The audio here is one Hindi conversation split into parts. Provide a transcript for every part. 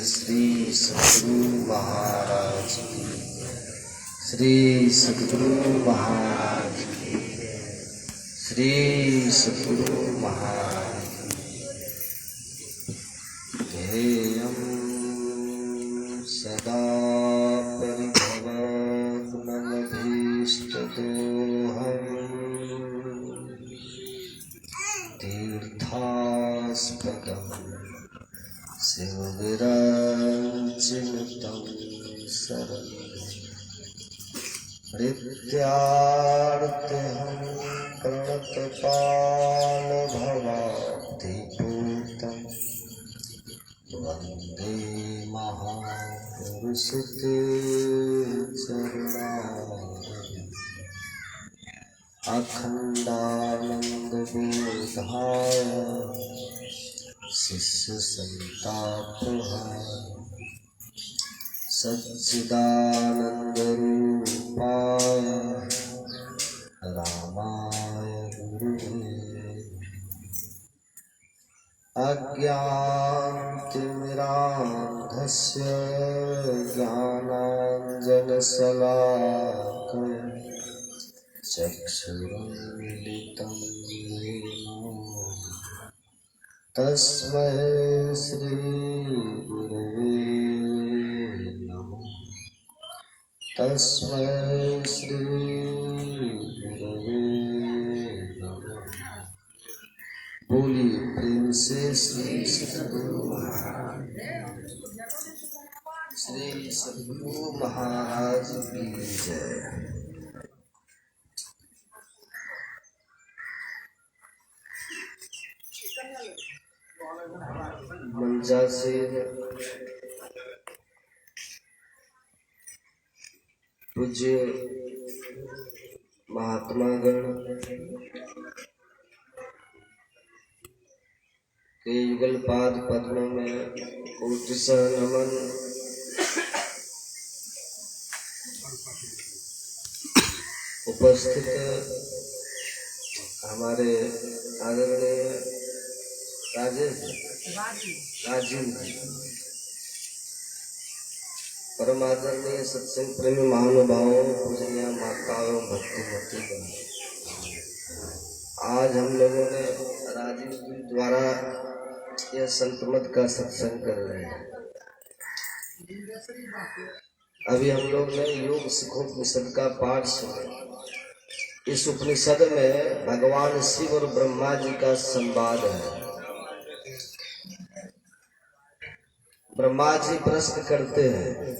श्री सद्गुरु महाराज की, श्री सद्गुरु महाराज की, श्री सद्गुरु महाराज ध्येयं सदा परिभवग्नमभीष्टदोहम् तीर्थास्पदम् शिवविरञ्चिनुतं शरणं नित्यार्तिहं प्रणतपालभवाब्धिपूतं वन्दे महापुरुषते चरणारविन्दम् अखण्डानन्दबोधाय शिष्यसन्तापहाय सच्चिदानन्दरूपाय रामाय गुरुवे अज्ञानतिमिरान्धस्य ज्ञानाञ्जनशलाकया चक्षुरुन्मिलितं येन तस्मै श्री गुरवे नमः। तस्मै श्री गुरवे नमः। बोलिए प्रेम से श्री सद्गुरु महाराज की जय। मंजा से पूज्य महात्मागण के युगल पाद पद्मों में कोटिशः नमन। उपस्थित हमारे आदरणीय राजीव परम आदरणीय सत्संग प्रेमी महानुभावों, पूजनीय माताओं, भक्तिमती गण, आज हम लोगों ने राजीव जी द्वारा यह संतमत का सत्संग कर रहे हैं। अभी हम लोग ने योग सुखोपनिषद का पाठ सुना। इस उपनिषद में भगवान शिव और ब्रह्मा जी का संवाद है। ब्रह्मा जी प्रश्न करते हैं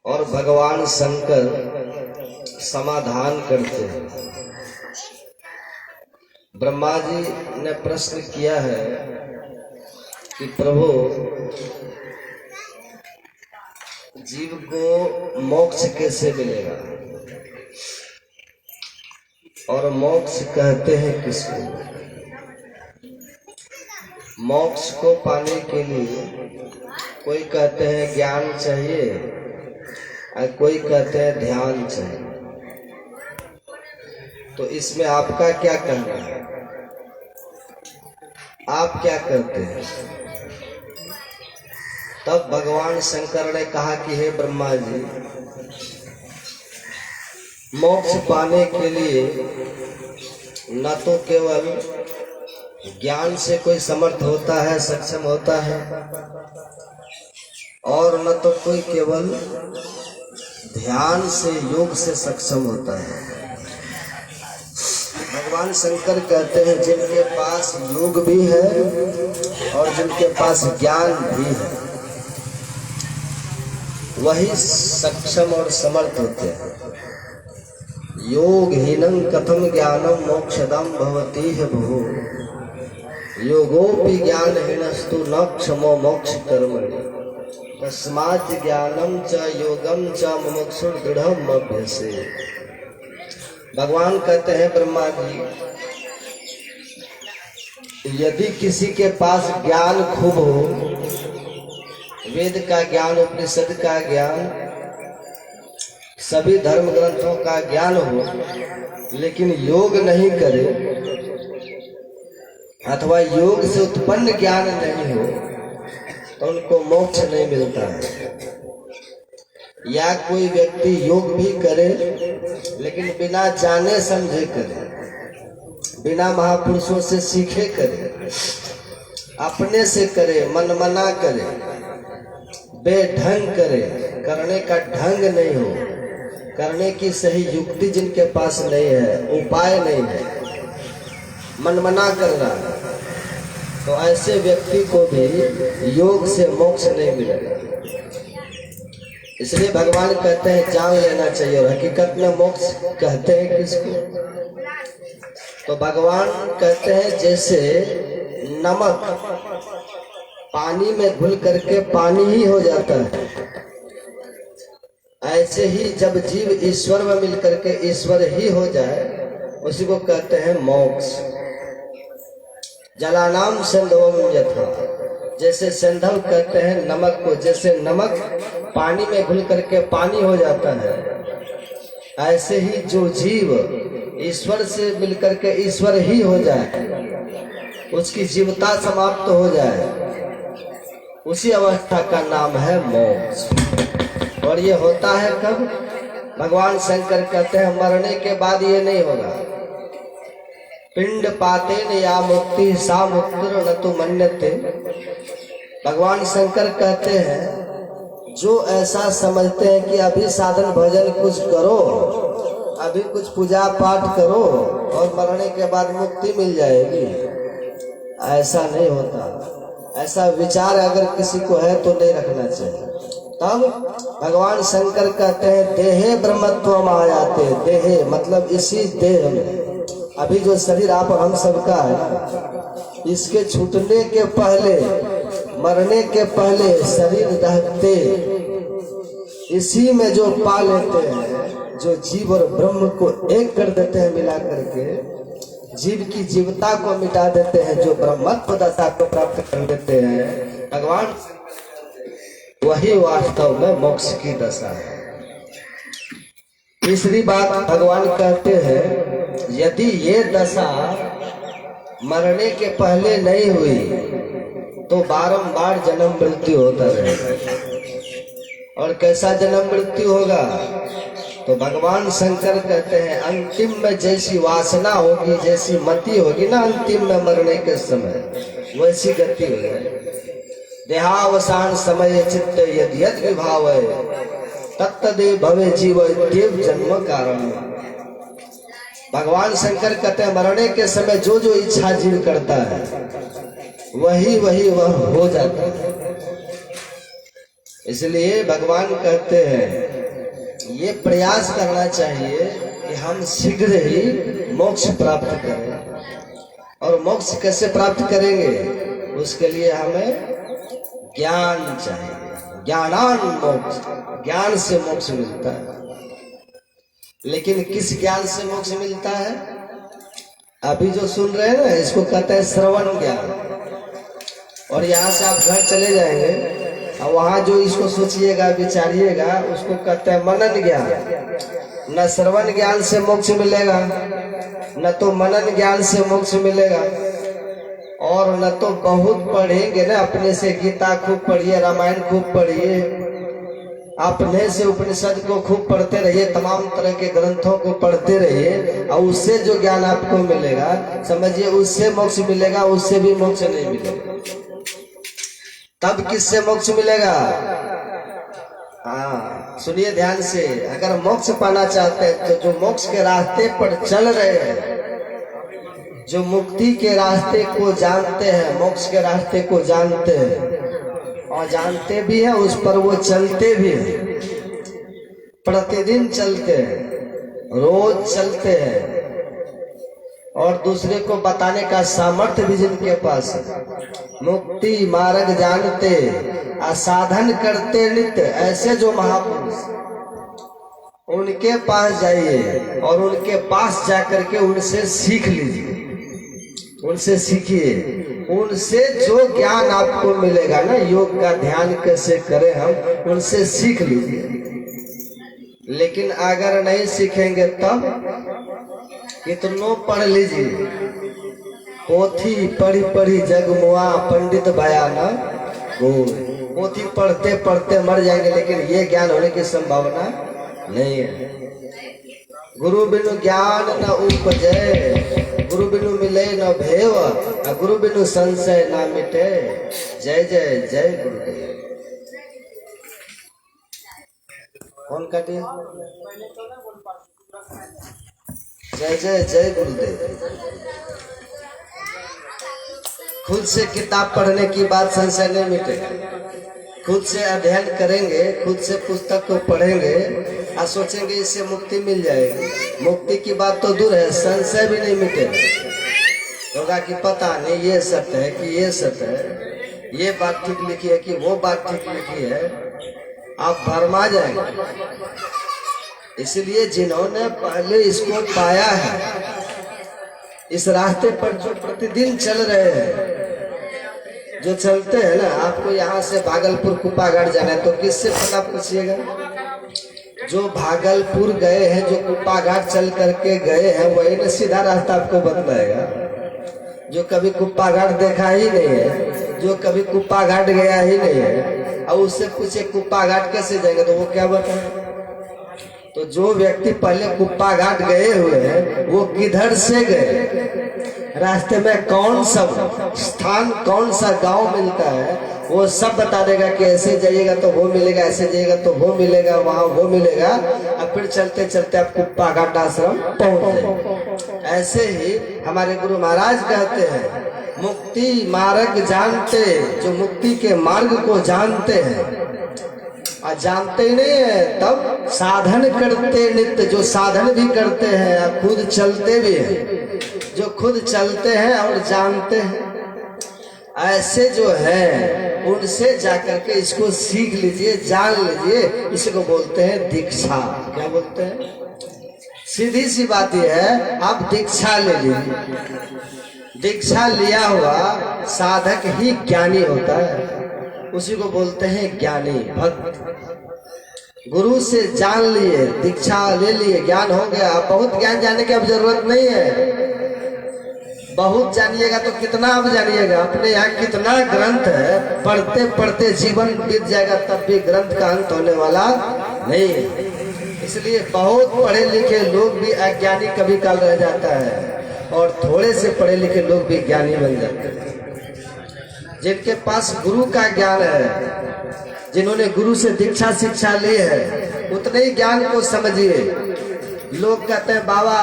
और भगवान शंकर समाधान करते हैं। ब्रह्मा जी ने प्रश्न किया है कि प्रभु, जीव को मोक्ष कैसे मिलेगा और मोक्ष कहते हैं किसको? मोक्ष को पाने के लिए कोई कहते हैं ज्ञान चाहिए और कोई कहते हैं ध्यान चाहिए। तो इसमें आपका क्या कहना है? आप क्या कहते हैं? तब भगवान शंकर ने कहा कि हे ब्रह्मा जी, मोक्ष पाने के लिए न तो केवल ज्ञान से कोई समर्थ होता है, सक्षम होता है, और न तो कोई केवल ध्यान से, योग से सक्षम होता है। भगवान शंकर कहते हैं जिनके पास योग भी है और जिनके पास ज्ञान भी है, वही सक्षम और समर्थ होते हैं। योगहीनं कथम ज्ञानम मोक्षदम भवति है भो, योगोपि ज्ञानहीनस्तु न क्षमो मोक्ष कर्मणि, तस्मात् ज्ञानम च योगम च मुमुक्षुर दृढ़म् अभ्यसे। भगवान कहते हैं ब्रह्मा जी, यदि किसी के पास ज्ञान खूब हो, वेद का ज्ञान, उपनिषद का ज्ञान, सभी धर्म ग्रंथों का ज्ञान हो, लेकिन योग नहीं करे अथवा योग से उत्पन्न ज्ञान नहीं हो, तो उनको मोक्ष नहीं मिलता है। या कोई व्यक्ति योग भी करे लेकिन बिना जाने समझे करे, बिना महापुरुषों से सीखे करे, अपने से करे, मनमना करे, बेढंग करे, करने का ढंग नहीं हो, करने की सही युक्ति जिनके पास नहीं है, उपाय नहीं है, मनमना कर रहा है, तो ऐसे व्यक्ति को भी योग से मोक्ष नहीं मिलेगा। इसलिए भगवान कहते हैं जान लेना चाहिए। और हकीकत में मोक्ष कहते हैं किसको? तो भगवान कहते हैं जैसे नमक पानी में घुल करके पानी ही हो जाता है, ऐसे ही जब जीव ईश्वर में मिल करके ईश्वर ही हो जाए उसी को कहते हैं मोक्ष। जलानाम सिंधवम यथा, जैसे सिंधव कहते हैं नमक को, जैसे नमक पानी में घुल करके पानी हो जाता है, ऐसे ही जो जीव ईश्वर से मिलकर के ईश्वर ही हो जाए, उसकी जीवता समाप्त हो जाए, उसी अवस्था का नाम है मोक्ष। और ये होता है कब? भगवान शंकर कहते हैं मरने के बाद ये नहीं होगा। पिंड पातेन या मुक्ति सा मुक्तिर् न तु मन्यते। भगवान शंकर कहते हैं जो ऐसा समझते हैं कि अभी साधन भजन कुछ करो, अभी कुछ पूजा पाठ करो और मरने के बाद मुक्ति मिल जाएगी, ऐसा नहीं होता। ऐसा विचार अगर किसी को है तो नहीं रखना चाहिए। तब भगवान शंकर कहते हैं देहे ब्रह्मत्वम आयाते। देहे मतलब इसी देह में, अभी जो शरीर आप हम सबका है, इसके छूटने के पहले, मरने के पहले शरीर रहते इसी में जो पा लेते हैं, जो जीव और ब्रह्म को एक कर देते हैं, मिला करके जीव की जीवता को मिटा देते हैं, जो ब्रह्मत्व दशा को प्राप्त कर देते हैं भगवान, वही वास्तव में मोक्ष की दशा है। तीसरी बात भगवान कहते हैं यदि ये दशा मरने के पहले नहीं हुई तो बारंबार जन्म मृत्यु होता रहेगा। और कैसा जन्म मृत्यु होगा? तो भगवान शंकर कहते हैं अंतिम में जैसी वासना होगी, जैसी मति होगी ना अंतिम में मरने के समय, वैसी गति होगी। देहावसान समय चित्त यद यद विभाव तत्तदे भवे जीव देव जन्म कारण। भगवान शंकर कहते हैं मरने के समय जो जो इच्छा जीव करता है वही वही वह हो जाता है। इसलिए भगवान कहते हैं ये प्रयास करना चाहिए कि हम शीघ्र ही मोक्ष प्राप्त करें। और मोक्ष कैसे प्राप्त करेंगे? उसके लिए हमें ज्ञान चाहिए। ज्ञानान मोक्ष, ज्ञान से मोक्ष मिलता है। लेकिन किस ज्ञान से मोक्ष मिलता है? अभी जो सुन रहे हैं ना, इसको कहते हैं श्रवण ज्ञान। और यहाँ से आप घर चले जाएंगे और वहां जो इसको सोचिएगा, विचारिएगा, उसको कहते हैं मनन ज्ञान। न श्रवण ज्ञान से मोक्ष मिलेगा, न तो मनन ज्ञान से मोक्ष मिलेगा, और न तो बहुत पढ़ेंगे ना, अपने से गीता खूब पढ़िए, रामायण खूब पढ़िए, अपने से उपनिषद को खूब पढ़ते रहिए, तमाम तरह के ग्रंथों को पढ़ते रहिए, और उससे जो ज्ञान आपको मिलेगा समझिए उससे मोक्ष मिलेगा, उससे भी मोक्ष नहीं मिलेगा। तब किससे मोक्ष मिलेगा? हाँ सुनिए ध्यान से, अगर मोक्ष पाना चाहते हैं तो जो मोक्ष के रास्ते पर चल रहे हैं, जो मुक्ति के रास्ते को जानते हैं, मोक्ष के रास्ते को जानते हैं और जानते भी हैं, उस पर वो चलते भी हैं, प्रतिदिन चलते हैं, रोज चलते हैं, और दूसरे को बताने का सामर्थ्य भी जिनके पास है, मुक्ति मार्ग जानते, साधन करते नित्य, ऐसे जो महापुरुष, उनके पास जाइए और उनके पास जाकर के उनसे सीख लीजिए, उनसे सीखिए। उनसे जो ज्ञान आपको मिलेगा ना, योग का ध्यान कैसे करें हम, उनसे सीख लीजिए। लेकिन अगर नहीं सीखेंगे तब कितनों पढ़ लीजिए, पोथी पढ़ी पढ़ी जगमुआ पंडित बयाना, पोथी पढ़ते पढ़ते मर जाएंगे, लेकिन ये ज्ञान होने की संभावना नहीं है। गुरु बिनु ज्ञान न उपजय, गुरु बिनु मिले न भेव, गुरु बिनु संशय न मिटे। जय जय जय गुरुदेव। कौन काटे? जय जय जय गुरुदेव। खुद से किताब पढ़ने की बात संशय नहीं मिटेगा। खुद से अध्ययन करेंगे, खुद से पुस्तक को पढ़ेंगे और सोचेंगे इससे मुक्ति मिल जाएगी। मुक्ति की बात तो दूर है, संशय भी नहीं मिटेगा। होगा कि पता नहीं ये सत्य है कि ये सत्य है, ये बात ठीक लिखी है कि वो बात ठीक लिखी है, आप भरमा जाएंगे। इसलिए जिन्होंने पहले इसको पाया है, इस रास्ते पर जो प्रतिदिन चल रहे हैं, जो चलते हैं ना, आपको यहाँ से भागलपुर कुप्पाघाट जाना है तो किससे पता पूछिएगा? जो भागलपुर गए हैं, जो कुप्पाघाट चल करके गए हैं, वही ना सीधा रास्ता आपको बतलाएगा। जो कभी कुप्पाघाट देखा ही नहीं है, जो कभी कुप्पाघाट गया ही नहीं है, और उससे पूछे कुप्पाघाट कैसे जाएंगे तो वो क्या बताए? तो जो व्यक्ति पहले कुप्पाघाट गए हुए हैं, वो किधर से गए, रास्ते में कौन सा स्थान, कौन सा गांव मिलता है, वो सब बता देगा कि ऐसे जाइएगा तो वो मिलेगा, ऐसे जाइएगा तो वो मिलेगा, वहाँ वो मिलेगा, और फिर चलते चलते आप कुप्पाघाट आश्रम पहुंच जाए। ऐसे ही हमारे गुरु महाराज कहते हैं, मुक्ति मार्ग जानते, जो मुक्ति के मार्ग को जानते हैं और जानते ही नहीं है, तब साधन करते नित्य, जो साधन भी करते हैं और खुद चलते भी हैं, जो खुद चलते हैं और जानते हैं, ऐसे जो है उनसे जाकर के इसको सीख लीजिए, जान लीजिए। इसी को बोलते हैं दीक्षा। क्या बोलते हैं? सीधी सी बात यह है, आप दीक्षा ले लीजिए। दीक्षा लिया हुआ साधक ही ज्ञानी होता है, उसी को बोलते हैं ज्ञानी भक्त। गुरु से जान लिए, दीक्षा ले लिए, ज्ञान हो गया। बहुत ज्ञान जानने की अब जरूरत नहीं है। बहुत जानिएगा तो कितना अब जानिएगा? अपने यहाँ कितना ग्रंथ है, पढ़ते पढ़ते जीवन बीत जाएगा, तब भी ग्रंथ का अंत होने वाला नहीं है। इसलिए बहुत पढ़े लिखे लोग भी अज्ञानी कभी काल रह जाता है, और थोड़े से पढ़े लिखे लोग भी ज्ञानी बन जाते हैं। जिनके पास गुरु का ज्ञान है, जिन्होंने गुरु से दीक्षा शिक्षा ली है, उतने ही ज्ञान को समझिए। लोग कहते हैं बाबा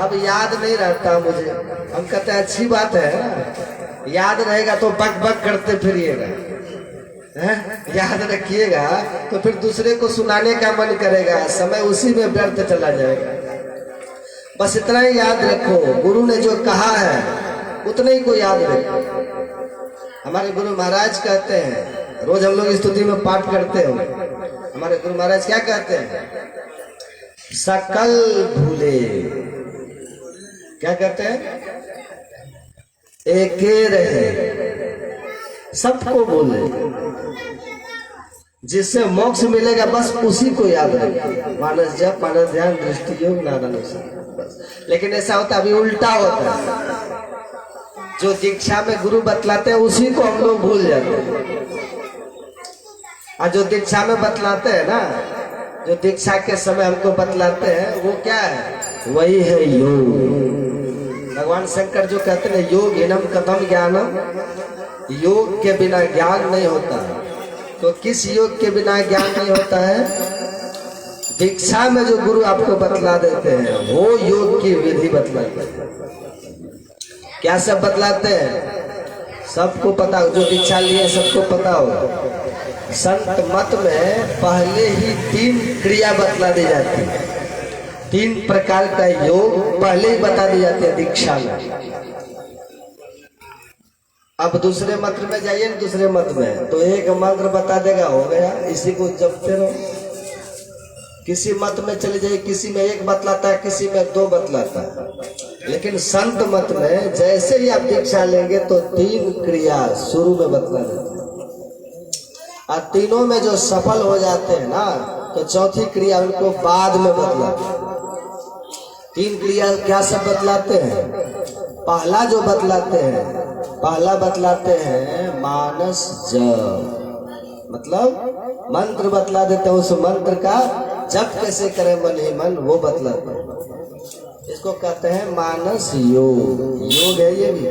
अब याद नहीं रहता मुझे, हम कहते हैं अच्छी बात है, याद रहेगा तो बक बक करते फिरिएगा, याद रखिएगा तो फिर दूसरे को सुनाने का मन करेगा, समय उसी में व्यर्थ चला जाएगा। बस इतना ही याद रखो, गुरु ने जो कहा है उतने ही को याद रखो। हमारे गुरु महाराज कहते हैं, रोज हम लोग स्तुति में पाठ करते हो, हमारे गुरु महाराज क्या कहते हैं? सकल भूले, क्या कहते हैं? एके रहे, सबको बोले, जिससे मोक्ष मिलेगा बस उसी को याद रखें। मानस जप, मानस ध्यान, दृष्टि योग, नारायण। लेकिन ऐसा होता अभी उल्टा होता है, जो दीक्षा में गुरु बतलाते हैं उसी को हम लोग भूल जाते हैं, और जो दीक्षा में बतलाते हैं ना, जो दीक्षा के समय हमको बतलाते हैं, वो क्या है? वही है योग। भगवान शंकर जो कहते हैं योग इनम कथम ज्ञानम, योग के बिना ज्ञान नहीं होता। तो किस योग के बिना ज्ञान नहीं होता है? दीक्षा में जो गुरु आपको बतला देते हैं वो योग की विधि बतलाते हैं। क्या सब बतलाते हैं? सबको पता, जो दीक्षा लिए सबको पता होगा। संत मत में पहले ही 3 क्रिया बतला दी जाती है, 3 प्रकार का योग पहले ही बता दी जाती है दीक्षा में। अब दूसरे मंत्र में जाइए, दूसरे मंत्र में तो एक मंत्र बता देगा, हो गया, इसी को जपते रहो। किसी मत में चले जाइए, किसी में 1 बतलाता है, किसी में 2 बतलाता है, लेकिन संत मत में जैसे ही आप दीक्षा लेंगे तो 3 क्रिया शुरू में बतला देते हैं, और तीनों में जो सफल हो जाते हैं ना, तो चौथी क्रिया उनको बाद में बतलाते हैं। 3 क्रिया क्या सब बतलाते हैं? पहला जो बतलाते हैं, पहला बतलाते हैं मानस जप। मतलब मंत्र बतला देता हूँ, उस मंत्र का जप कैसे करें मन ही मन वो बतलाता हूँ। इसको कहते हैं मानस योग। योग है ये भी,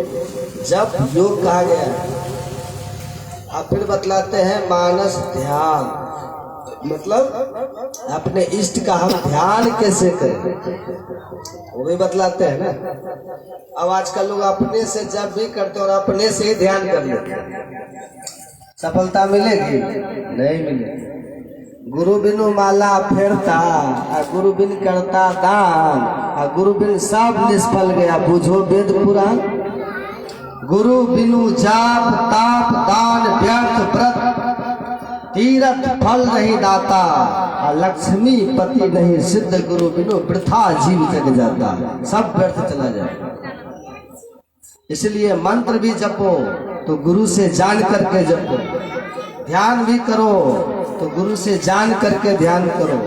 जप योग कहा गया है। अब फिर बतलाते हैं मानस ध्यान, मतलब अपने इष्ट का हम ध्यान कैसे करें वो भी बतलाते हैं ना। अब आजकल लोग अपने से जब भी करते और अपने से ही ध्यान कर लेते हैं, सफलता मिलेगी? नहीं मिलेगी। गुरु बिनु माला फेरता, गुरु बिन करता दान, गुरु बिन सब निष्फल गया, बुझो वेद पुराण। गुरु बिनु जाप ताप दान व्यर्थ व्रत, तीरथ फल नहीं दाता, लक्ष्मी पति नहीं सिद्ध, गुरु बिनु वृथा जीव जग जाता, सब व्यर्थ चला जाए। इसलिए मंत्र भी जपो तो गुरु से जान करके जपो, ध्यान भी करो तो गुरु से जान करके ध्यान करो।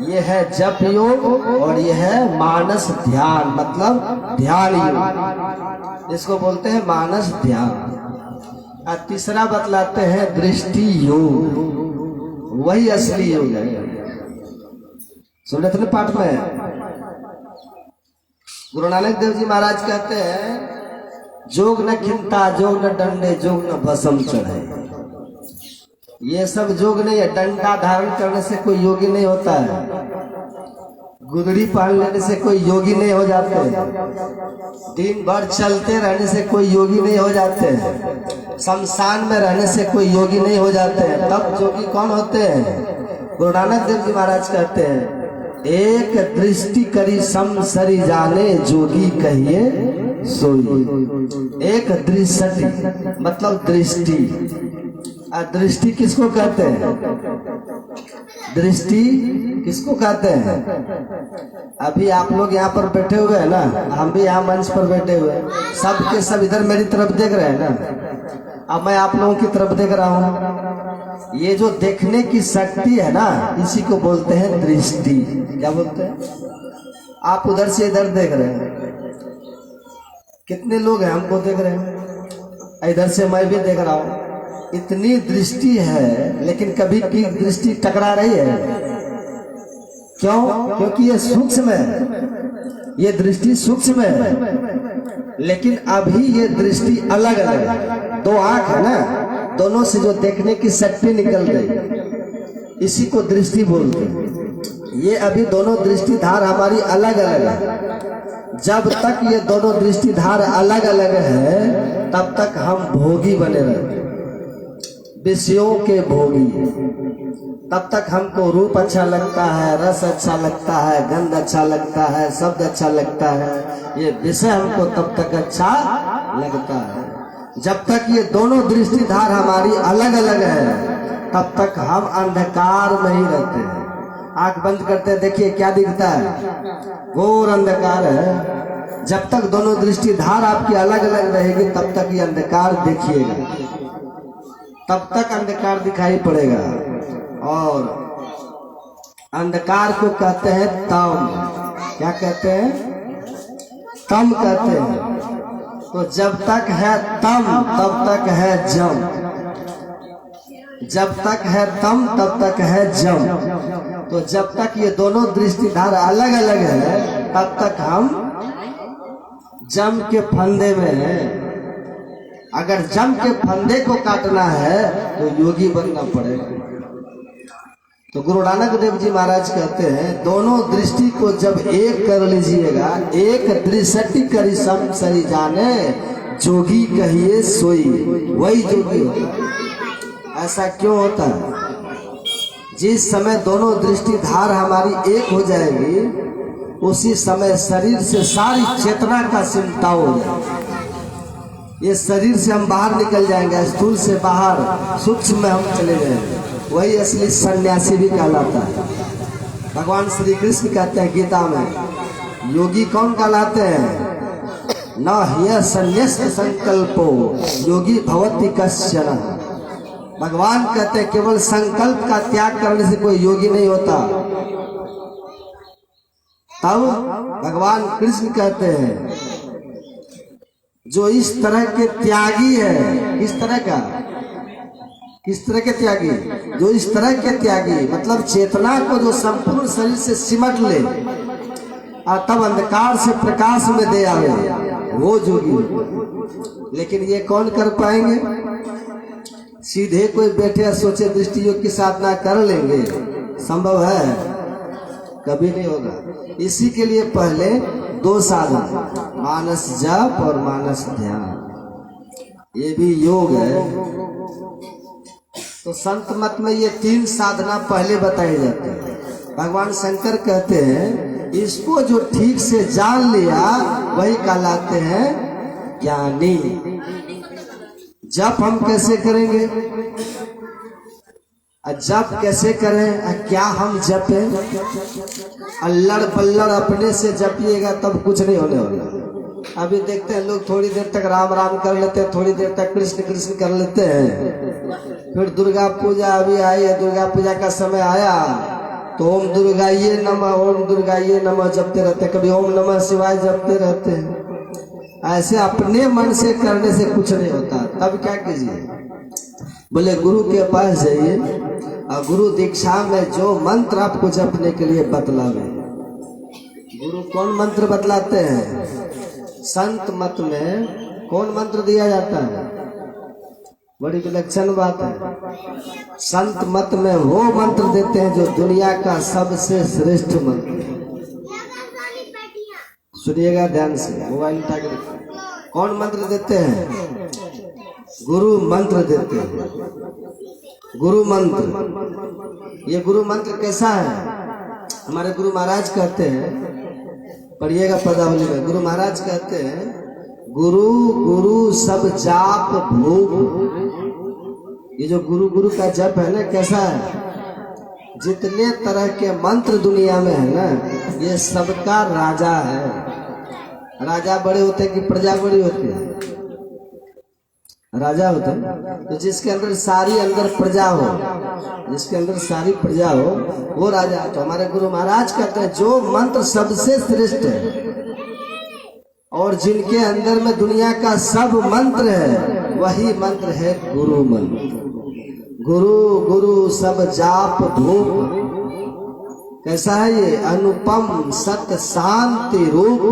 ये है जप योग और ये है मानस ध्यान, मतलब ध्यान योग, इसको बोलते हैं मानस ध्यान। और तीसरा बतलाते हैं दृष्टि योग, वही असली योग है। सुन रहे थे ना पाठ में, गुरु नानक देव जी महाराज कहते हैं जोग न खिंता जोग न डंडे जोग न भस्म चढ़े। ये सब जोग नहीं है। डंडा धारण करने से कोई योगी नहीं होता है, गुदड़ी पहन लेने से कोई योगी नहीं हो जाते, दिन भर चलते रहने से कोई योगी नहीं हो जाते, शमशान में रहने से कोई योगी नहीं हो जाते हैं। तब योगी कौन होते हैं? गुरु नानक देव जी महाराज कहते हैं एक दृष्टि करी सम सरी जाने जोगी कहिए सोई। एक दृष्टि मतलब दृष्टि। दृष्टि किसको कहते हैं? दृष्टि किसको कहते हैं? अभी आप लोग यहाँ पर बैठे हुए हैं ना, हम भी यहाँ मंच पर बैठे हुए हैं, सब के सब इधर मेरी तरफ देख रहे हैं ना। अब मैं आप लोगों की तरफ देख रहा हूँ। ये जो देखने की शक्ति है ना, इसी को बोलते हैं दृष्टि। क्या बोलते हैं? आप उधर से इधर देख रहे हैं, कितने लोग हैं हमको देख रहे हैं, इधर से मैं भी देख रहा हूँ। इतनी दृष्टि है, लेकिन कभी की दृष्टि टकरा रही है? क्यों? क्योंकि ये सूक्ष्म है, ये दृष्टि सूक्ष्म है। लेकिन अभी ये दृष्टि अलग अलग है। दो आंख है ना, दोनों से जो देखने की शक्ति निकल गई, इसी को दृष्टि बोलते हैं। ये अभी दोनों दृष्टिधार हमारी अलग अलग है। जब तक ये दोनों दृष्टिधार अलग अलग है, तब तक हम भोगी बने रहते, विषयों के भोगी। तब तक हमको रूप अच्छा लगता है, रस अच्छा लगता है, गंध अच्छा लगता है, शब्द अच्छा लगता है, ये विषय हमको तब तक अच्छा लगता है। जब तक ये दोनों दृष्टिधार हमारी अलग अलग है, तब तक हम अंधकार में ही रहते हैं। आंख बंद करते हैं, देखिए क्या दिखता है? घोर अंधकार है। जब तक दोनों दृष्टिधार आपकी अलग अलग रहेगी, तब तक ये अंधकार देखिएगा, तब तक अंधकार दिखाई पड़ेगा। और अंधकार को कहते हैं तम। क्या कहते हैं? तम कहते हैं। तो जब तक है तम, तब तक है जम। जब तक है तम, तब तक है जम। तो जब तक ये दोनों दृष्टिधार अलग अलग है, तब तक हम जम के फंदे में हैं। अगर जम के फंदे को काटना है तो योगी बनना पड़ेगा। तो गुरु नानक देव जी महाराज कहते हैं दोनों दृष्टि को जब एक कर लीजिएगा, एक दृष्टि करी सम सरी जाने जोगी कहिए सोई, वही जोगी होता है। ऐसा क्यों होता है? जिस समय दोनों दृष्टिधार हमारी एक हो जाएगी, उसी समय शरीर से सारी चेतना का सिमटाव हो जाएगा। ये शरीर से हम बाहर निकल जाएंगे, स्थूल से बाहर सूक्ष्म में हम चले जाएंगे। वही असली सन्यासी भी कहलाता है। भगवान श्री कृष्ण कहते हैं गीता में, योगी कौन कहलाते हैं? न ह्य संन्यस्त संकल्पो योगी भवति कश्चन। भगवान कहते हैं केवल संकल्प का त्याग करने से कोई योगी नहीं होता। तब भगवान कृष्ण कहते हैं जो इस तरह के त्यागी है, किस तरह का? किस तरह के त्यागी? जो इस तरह के त्यागी, मतलब चेतना को जो संपूर्ण शरीर से सिमट ले और तब अंधकार से प्रकाश में दे आवे, वो जोगी। लेकिन ये कौन कर पाएंगे? सीधे कोई बैठे सोचे दृष्टि योग की साधना कर लेंगे, संभव है? कभी नहीं होगा। इसी के लिए पहले 2 साधन, मानस जप और मानस ध्यान, ये भी योग है। तो संत मत में ये 3 साधना पहले बताई जाती है। भगवान शंकर कहते हैं इसको जो ठीक से जान लिया वही कहलाते हैं ज्ञानी। जप हम कैसे करेंगे? जप कैसे करें? क्या हम जपे? अल्लड़ पल्लड़ अपने से जपिएगा तब कुछ नहीं होने वाला। अभी देखते हैं लोग थोड़ी देर तक राम राम कर लेते हैं, थोड़ी देर तक कृष्ण कृष्ण कर लेते हैं। फिर दुर्गा पूजा अभी आई है, दुर्गा पूजा का समय आया तो ओम दुर्गाये नमः, ओम दुर्गाये नमः जपते रहते, कभी ओम नमः शिवाय जपते रहते हैं। ऐसे अपने मन से करने से कुछ नहीं होता। तब क्या कीजिए? बोले गुरु के पास जाइए और गुरु दीक्षा में जो मंत्र आपको जपने के लिए बतलावे। गुरु कौन मंत्र बतलाते हैं? संत मत में कौन मंत्र दिया जाता है? बड़ी विलक्षण बात है। संत मत में वो मंत्र देते हैं जो दुनिया का सबसे श्रेष्ठ मंत्र है। सुनिएगा ध्यान से, मोबाइल उठा के देखिए। कौन मंत्र देते हैं? गुरु मंत्र देते हैं। गुरु मंत्र। ये गुरु मंत्र कैसा है? हमारे गुरु महाराज कहते हैं, पढ़िएगा पदावली में, गुरु महाराज कहते हैं गुरु गुरु सब जाप भूप। ये जो गुरु गुरु का जप है ना, कैसा है? जितने तरह के मंत्र दुनिया में है ना, ये सबका राजा है। राजा बड़े होते हैं कि प्रजा बड़ी होती है? राजा होते हैं। तो जिसके अंदर सारी अंदर प्रजा हो, जिसके अंदर सारी प्रजा हो वो राजा। तो हमारे गुरु महाराज कहते हैं जो मंत्र सबसे श्रेष्ठ है और जिनके अंदर में दुनिया का सब मंत्र है, वही मंत्र है गुरु मंत्र। गुरु गुरु सब जाप धूप। कैसा है ये? अनुपम सत शांति रूप।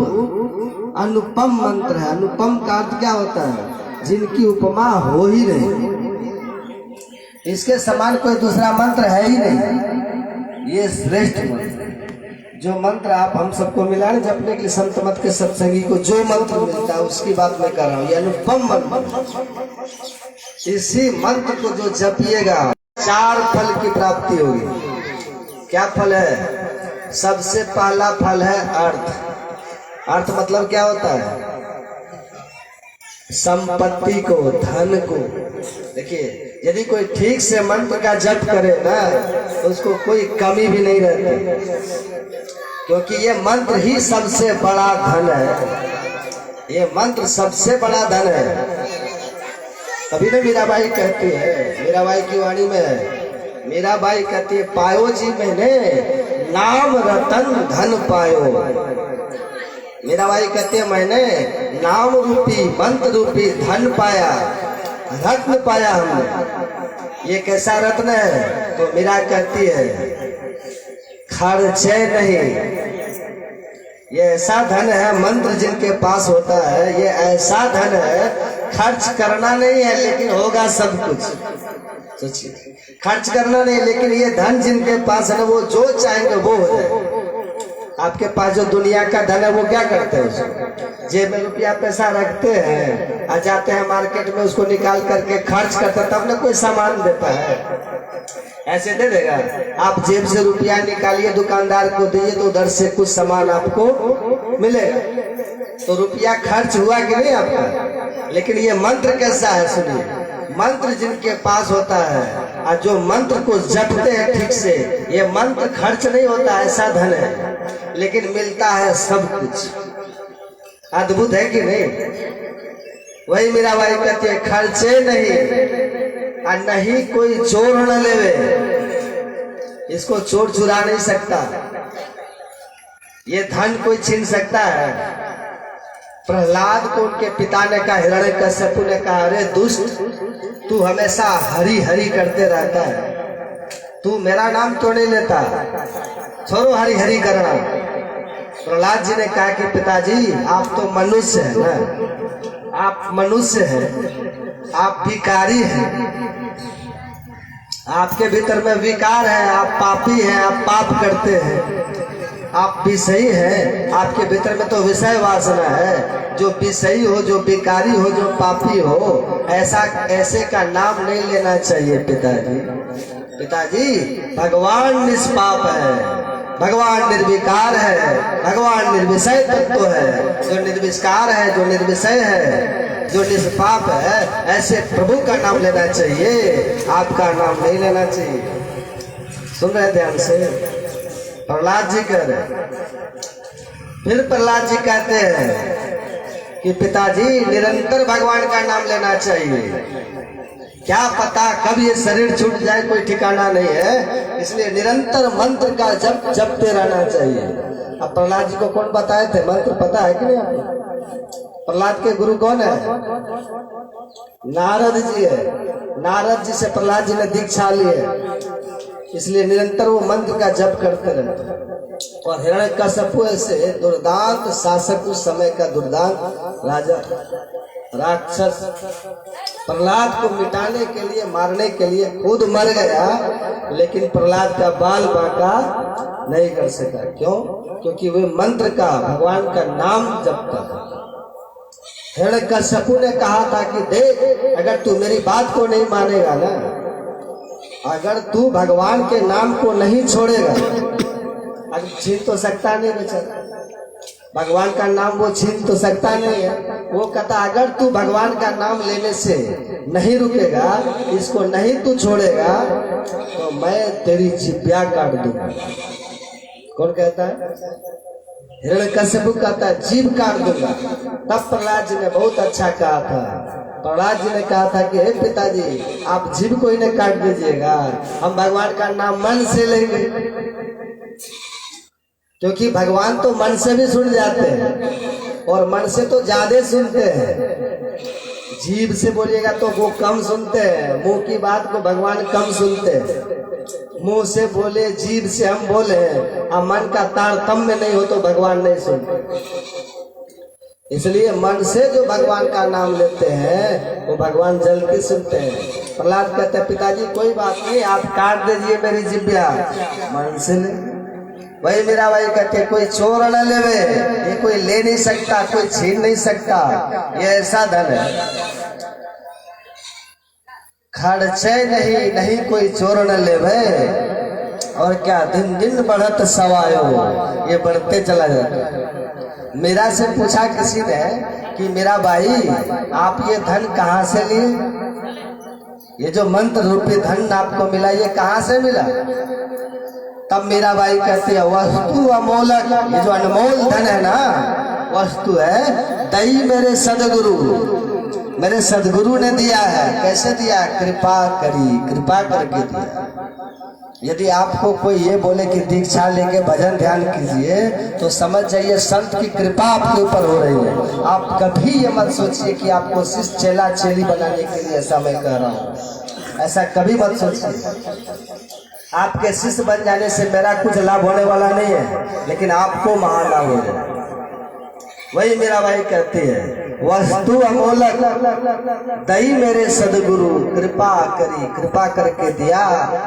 अनुपम मंत्र है। अनुपम का अर्थ क्या होता है? जिनकी उपमा हो ही नहीं, इसके समान कोई दूसरा मंत्र है ही नहीं। ये श्रेष्ठ मंत्र। जो मंत्र आप हम सबको मिला ना जपने के लिए, संत मत के सत्संगी को जो मंत्र मिलता है उसकी बात मैं कर रहा हूँ। ये अनुपम मंत्र। इसी मंत्र को जो जपिएगा 4 फल की प्राप्ति होगी। क्या फल है? सबसे पहला फल है अर्थ। अर्थ मतलब क्या होता है? संपत्ति को, धन को। देखिए, यदि कोई ठीक से मंत्र का जप करे ना तो उसको कोई कमी भी नहीं रहती, क्योंकि ये मंत्र ही सबसे बड़ा धन है। ये मंत्र सबसे बड़ा धन है। तभी ना मीराबाई कहती है, मीराबाई की वाणी में है, मीराबाई कहती है पायो जी मैंने नाम रतन धन पायो। मीराबाई कहते हैं मैंने नाम रूपी मंत्र रूपी धन पाया, रत्न पाया हमने। ये कैसा रत्न है? तो मीरा कहती है खर्चे नहीं। ये ऐसा धन है, मंत्र जिनके पास होता है ये ऐसा धन है, खर्च करना नहीं है लेकिन होगा सब कुछ। सोचिए, खर्च करना नहीं लेकिन ये धन जिनके पास है ना, वो जो चाहेंगे वो हो जाए। आपके पास जो दुनिया का धन है वो क्या करते हैं? जेब में रुपया पैसा रखते हैं और जाते हैं मार्केट में, उसको निकाल करके खर्च करते हैं, तब ना कोई सामान देता है। ऐसे दे देगा? आप जेब से रुपया निकालिए, दुकानदार को दीजिए तो उधर से कुछ सामान आपको मिलेगा। तो रुपया खर्च हुआ कि नहीं आपका? लेकिन ये मंत्र कैसा है? सुनिए, मंत्र जिनके पास होता है और जो मंत्र को जपते हैं ठीक से, ये मंत्र खर्च नहीं होता, ऐसा धन है, लेकिन मिलता है सब कुछ। अद्भुत है कि नहीं? वही मीराबाई कहती है खर्चे नहीं और नहीं कोई चोर न लेवे। इसको चोर चुरा नहीं सकता, ये धन कोई छीन सकता है? प्रहलाद को उनके पिता ने कहा, हिरण्यकश्यप ने कहा, अरे दुष्ट, तू हमेशा हरि हरि करते रहता है, तू मेरा नाम क्यों नहीं लेता, छोड़ो हरि हरि करना। प्रहलाद जी ने कहा कि पिताजी आप तो मनुष्य हैं ना, आप मनुष्य हैं, आप विकारी हैं, आपके भीतर में विकार है, आप पापी हैं, आप पाप करते हैं, आप विषयी हैं, आपके भीतर में तो विषय वासना है। जो विषयी हो, जो विकारी हो, जो पापी हो, ऐसे का नाम नहीं लेना चाहिए पिताजी। पिताजी भगवान निष्पाप है, भगवान निर्विकार है, भगवान निर्विषय तत्व है। जो निर्विकार है, जो निर्विषय है, जो निष्पाप है, ऐसे प्रभु का नाम लेना चाहिए, आपका नाम नहीं लेना चाहिए। सुन रहे ध्यान से? प्रहलाद जी कह रहे। फिर प्रहलाद जी कहते हैं कि पिताजी निरंतर भगवान का नाम लेना चाहिए, क्या पता कब ये शरीर छूट जाए, कोई ठिकाना नहीं है, इसलिए निरंतर मंत्र का जपते रहना चाहिए। अब प्रहलाद जी को कौन बताए थे मंत्र, पता है कि नहीं आपको? प्रहलाद के गुरु कौन है? नारद जी है। नारद जी से प्रहलाद जी ने दीक्षा ली है, इसलिए निरंतर वो मंत्र का जप करते रहते। और हिरण्यकश्यप ऐसे दुर्दांत शासक, उस समय का दुर्दांत राजा राक्षस, प्रहलाद को मिटाने के लिए, मारने के लिए खुद मर गया, लेकिन प्रहलाद का बाल बांका नहीं कर सका। क्यों? क्योंकि वे मंत्र का, भगवान का नाम जपता था। हिरण्यकश्यप ने कहा था कि देख, अगर तू मेरी बात को नहीं मानेगा ना, अगर तू भगवान के नाम को नहीं छोड़ेगा, अगर छीन तो सकता नहीं बेचारा, भगवान का नाम वो छीन तो सकता नहीं है। वो कहता अगर तू भगवान का नाम लेने से नहीं रुकेगा, इसको नहीं तू छोड़ेगा, तो मैं तेरी जिब्या काट दूंगा। कौन कहता है? हिरण्यकश्यप कहता है जीभ काट दूंगा। तब प्रहलाद जी ने बहुत अच्छा कहा था। प्रहलाद जी ने कहा था कि हे पिताजी, आप जीभ को ही नहीं काट दीजिएगा, हम भगवान का नाम मन से लेंगे, क्योंकि भगवान तो मन से भी सुन जाते हैं और मन से तो ज्यादा सुनते हैं। जीभ से बोलिएगा तो वो कम सुनते हैं, मुंह की बात को भगवान कम सुनते हैं। मुंह से बोले, जीभ से हम बोले, अब मन का तारतम्य नहीं हो तो भगवान नहीं सुनते। इसलिए मन से जो भगवान का नाम लेते हैं वो भगवान जल्दी सुनते हैं। प्रहलाद कहते हैं पिताजी कोई बात नहीं, आप काट दीजिए मेरी जिब्या, मन से ले। वही मेरा भाई कहते कोई चोर न लेवे, ये कोई ले नहीं सकता, कोई छीन नहीं सकता, ये ऐसा धन है खर्चे नहीं कोई चोर न लेवे। और क्या दिन दिन बढ़त सवायो, ये बढ़ते चला जाता। मेरा से पूछा किसी ने कि मेरा भाई आप ये धन कहाँ से लिए, ये जो मंत्र रूपी धन आपको मिला ये कहाँ से मिला? तब मेरा भाई कहते हैं वस्तु अमोलक, ये जो अनमोल धन है ना, वस्तु है, दई मेरे सदगुरु, मेरे सदगुरु ने दिया है। कैसे दिया? कृपा करी, कृपा करके दिया। यदि आपको कोई ये बोले कि दीक्षा लेके भजन ध्यान कीजिए, तो समझ जाइए संत की कृपा आपके ऊपर हो रही है। आप कभी ये मत सोचिए कि आपको शिष्य चेला चेली बनाने के लिए ऐसा मैं कह रहा हूँ, ऐसा कभी मत सोचिए। आपके शिष्य बन जाने से मेरा कुछ लाभ होने वाला नहीं है, लेकिन आपको महान लाभ हो जाए। वही मेरा भाई कहते हैं वस्तु अमोलक दई मेरे सदगुरु, कृपा करी, कृपा करके दिया,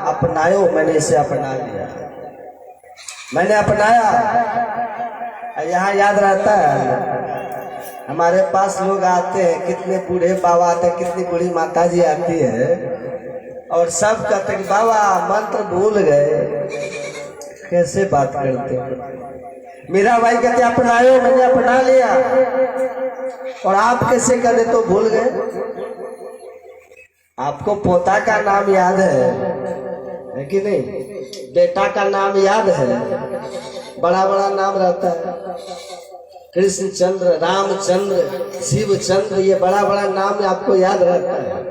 अपनायो मैंने इसे अपना लिया, मैंने अपनाया। यहाँ याद रहता है हमारे पास लोग आते हैं, कितने बूढ़े बाबा आते हैं, कितनी बूढ़ी माता जी आती है, और सब कहते हैं बाबा मंत्र भूल गए। कैसे बात करते हैं? मेरा भाई कहते अपनायो, मैंने अपना लिया, और आप कैसे कहते तो भूल गए? आपको पोता का नाम याद है कि नहीं? बेटा का नाम याद है? बड़ा बड़ा नाम रहता है, कृष्ण चंद्र, रामचंद्र, शिव चंद्र, ये बड़ा बड़ा नाम आपको याद रहता है।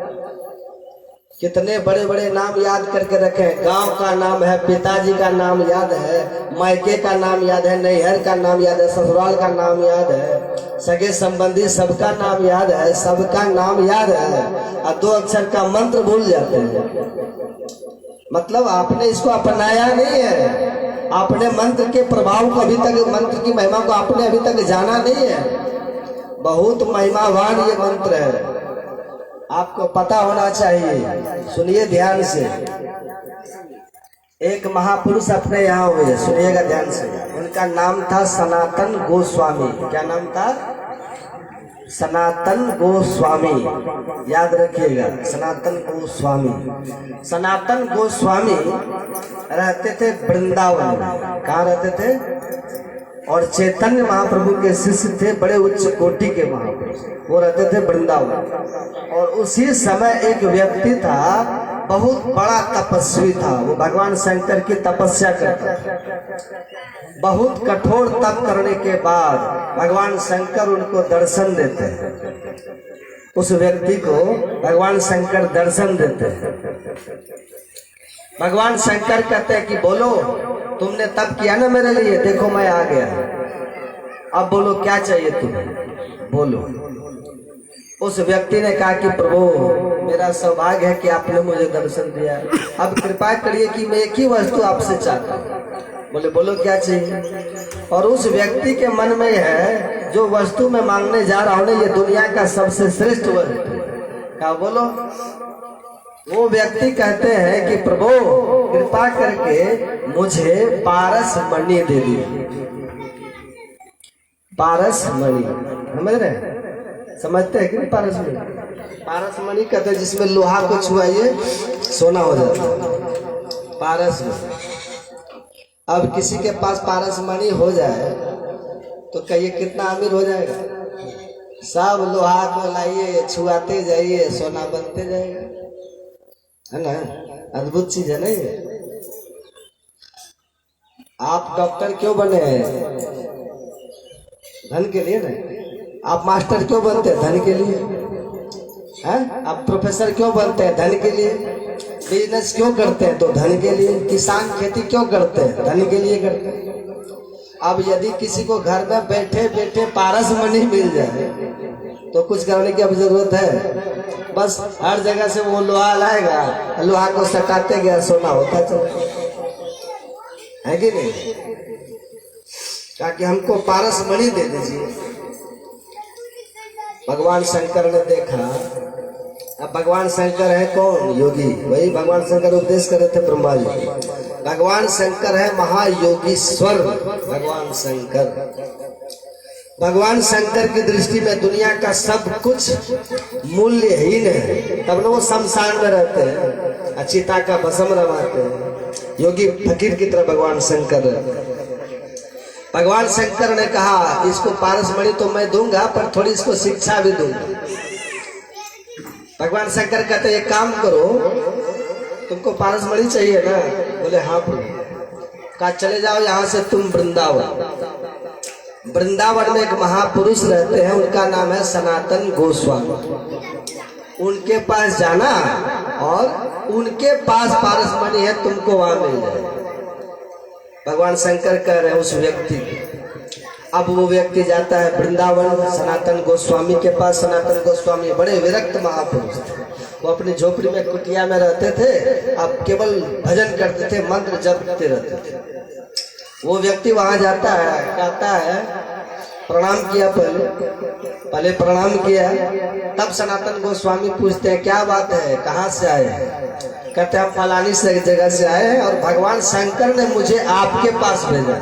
कितने बड़े बड़े नाम याद करके रखे हैं। गांव का नाम है, पिताजी का नाम याद है, मायके का नाम याद है, नैहर का नाम याद है, ससुराल का नाम याद है, सगे संबंधी सबका नाम याद है, सबका नाम याद है, और 2 अक्षर का मंत्र भूल जाते हैं। मतलब आपने इसको अपनाया नहीं है, आपने मंत्र के प्रभाव को अभी तक, मंत्र की महिमा को आपने अभी तक जाना नहीं है। बहुत महिमावान ये मंत्र है, आपको पता होना चाहिए। सुनिए ध्यान से। एक महापुरुष अपने यहाँ हुए, सुनिएगा ध्यान से। उनका नाम था सनातन गोस्वामी। क्या नाम था? सनातन गोस्वामी, याद रखिएगा, सनातन गोस्वामी। सनातन गोस्वामी रहते थे वृंदावन में। कहाँ रहते थे? और चैतन्य महाप्रभु के शिष्य थे, बड़े उच्च कोटि के महापुरुष, वो रहते थे वृंदावन। और उसी समय एक व्यक्ति था, बहुत बड़ा तपस्वी था, वो भगवान शंकर की तपस्या करता था। बहुत कठोर तप करने के बाद भगवान शंकर उनको दर्शन देते हैं। उस व्यक्ति को भगवान शंकर दर्शन देते हैं। भगवान शंकर कहते हैं कि बोलो, तुमने तप किया ना मेरे लिए, देखो मैं आ गया, अब बोलो क्या चाहिए तुम्हें, बोलो। उस व्यक्ति ने कहा कि प्रभु, मेरा सौभाग्य है कि आपने मुझे दर्शन दिया, अब कृपा करिए कि मैं एक ही वस्तु आपसे चाहता हूँ। बोले बोलो क्या चाहिए। और उस व्यक्ति के मन में है, जो वस्तु मैं मांगने जा रहा हूँ ना, ये दुनिया का सबसे श्रेष्ठ वस्तु। क्या बोलो? वो व्यक्ति कहते हैं कि प्रभु कृपा करके मुझे पारस मणि दे दीजिए। पारस मणि समझ रहे हैं? समझते हैं कि पारस मणि? पारस मणि कहते हैं जिसमें लोहा को छुआइए सोना हो जाता है, पारस मणि। अब किसी के पास पारस मणि हो जाए तो कहिए कितना अमीर हो जाएगा। सब लोहा को लाइए, छुआते जाइए, सोना बनते जाएगा, है ना? अद्भुत चीज है नहीं है? आप डॉक्टर क्यों बने हैं? धन के लिए ना। आप मास्टर क्यों बनते हैं? धन के लिए। हैं? आप प्रोफेसर क्यों बनते हैं? धन के लिए। बिजनेस क्यों करते हैं? तो धन के लिए। किसान खेती क्यों करते हैं? धन के लिए करते हैं। अब यदि किसी को घर में बैठे बैठे पारस मणि मिल जाए तो कुछ करने की अब जरूरत है? बस हर जगह से वो लोहा लाएगा, लोहा को सटाते गया, सोना होता चला, है कि नहीं? ताकि हमको पारस मणि दे दीजिए। भगवान शंकर ने देखा। अब भगवान शंकर है कौन? योगी। वही भगवान शंकर उपदेश कर रहे थे ब्रह्मा जी। भगवान शंकर है महायोगीश्वर। भगवान शंकर, भगवान शंकर की दृष्टि में दुनिया का सब कुछ मूल्यहीन है। तब न वो शमशान में रहते हैं, चिता का भस्म रमाते हैं, योगी फकीर की तरह भगवान शंकर। भगवान शंकर ने कहा इसको पारस मणि तो मैं दूंगा, पर थोड़ी इसको शिक्षा भी दूंगा। भगवान शंकर कहते एक काम करो, तुमको पारस मणि चाहिए ना? बोले हाँ प्रभु। कहा चले जाओ यहाँ से तुम वृंदावन। वृंदावन में एक महापुरुष रहते हैं, उनका नाम है सनातन गोस्वामी। उनके पास जाना और उनके पास पारस मणि है, तुमको वहां मिल जाए। भगवान शंकर कह रहे हैं उस व्यक्ति को। अब वो व्यक्ति जाता है वृंदावन सनातन गोस्वामी के पास। सनातन गोस्वामी बड़े विरक्त महापुरुष थे। वो अपनी झोपड़ी में कुटिया में रहते थे, अब केवल भजन करते थे, मंत्र जपते रहते थे। वो व्यक्ति वहां जाता है, कहता है प्रणाम किया, पहले प्रणाम किया। तब सनातन गोस्वामी पूछते हैं क्या बात है, कहाँ से आए हैं? कहते हैं हम फलानी से जगह से आए हैं और भगवान शंकर ने मुझे आपके पास भेजा।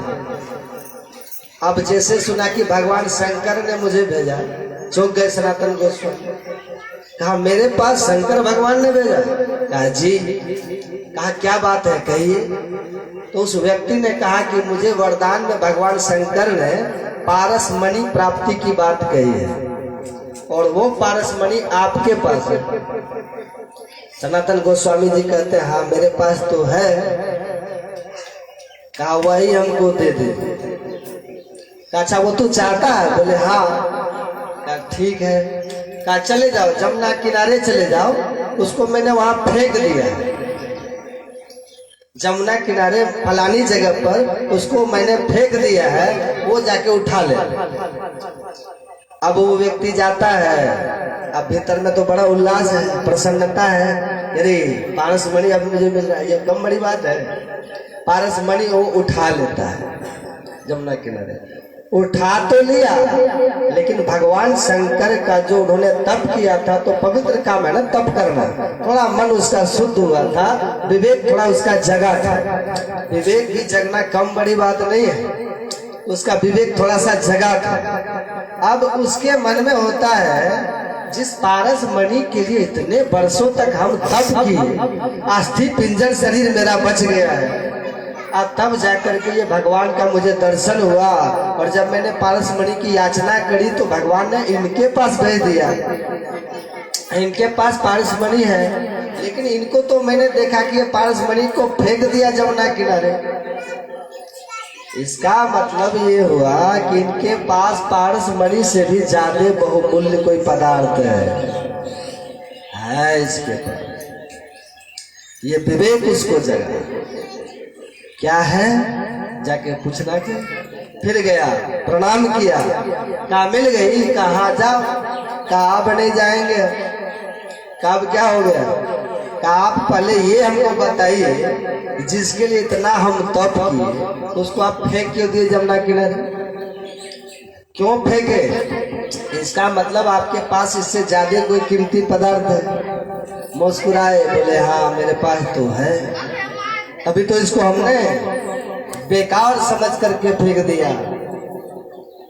अब जैसे सुना कि भगवान शंकर ने मुझे भेजा, चौंक गए सनातन गोस्वामी। कहा मेरे पास शंकर भगवान ने भेजा? कहा जी। कहा क्या बात है कहिए। तो उस व्यक्ति ने कहा कि मुझे वरदान में भगवान शंकर ने पारस मणि प्राप्ति की बात कही है और वो पारस मणि आपके पास है। सनातन गोस्वामी जी कहते हैं हाँ मेरे पास तो है। कहा वही हमको दे दे। अच्छा वो तू चाहता है? बोले हाँ। कहा ठीक है। कहा चले जाओ, जमुना किनारे चले जाओ, उसको मैंने वहां फेंक दिया, जमुना किनारे फलानी जगह पर उसको मैंने फेंक दिया है, वो जाके उठा ले। अब वो व्यक्ति जाता है, अब भीतर में तो बड़ा उल्लास है, प्रसन्नता है, अरे पारस मणि अभी मुझे मिल रहा है, ये कम बड़ी बात है। पारस मणि वो उठा लेता है जमुना किनारे, उठा तो लिया, लेकिन भगवान शंकर का जो उन्होंने तप किया था, तो पवित्र काम है ना तप करना, थोड़ा मन उसका शुद्ध हुआ था, विवेक थोड़ा उसका जगा था। विवेक भी जगना कम बड़ी बात नहीं है, उसका विवेक थोड़ा सा जगा था। अब उसके मन में होता है, जिस पारस मणि के लिए इतने वर्षों तक हम तप किए, अस्थि पिंजर शरीर मेरा बच गया है, अब तब जाकर के ये भगवान का मुझे दर्शन हुआ, और जब मैंने पारस मणि की याचना करी तो भगवान ने इनके पास भेज दिया। इनके पास पारस मणि है, लेकिन इनको तो मैंने देखा कि ये पारस मणि को फेंक दिया जमुना किनारे। इसका मतलब ये हुआ कि इनके पास पारस मणि से भी ज्यादा बहुमूल्य कोई पदार्थ है इसके पास। ये विवेक उसको जगा, क्या है जाके पूछना के, फिर गया प्रणाम किया, कहा मिल गई, कहा जाओ, कहा अब नहीं जाएंगे, कब क्या हो गया, कहा आप पहले ये हमको बताइए, जिसके लिए इतना हम तप किए उसको आप फेंक क्यों दिए जमुना किनारे, क्यों फेंके? इसका मतलब आपके पास इससे ज्यादा कोई कीमती पदार्थ है। मुस्कुराए, बोले हाँ मेरे पास तो है, अभी तो इसको हमने बेकार समझ करके फेंक दिया।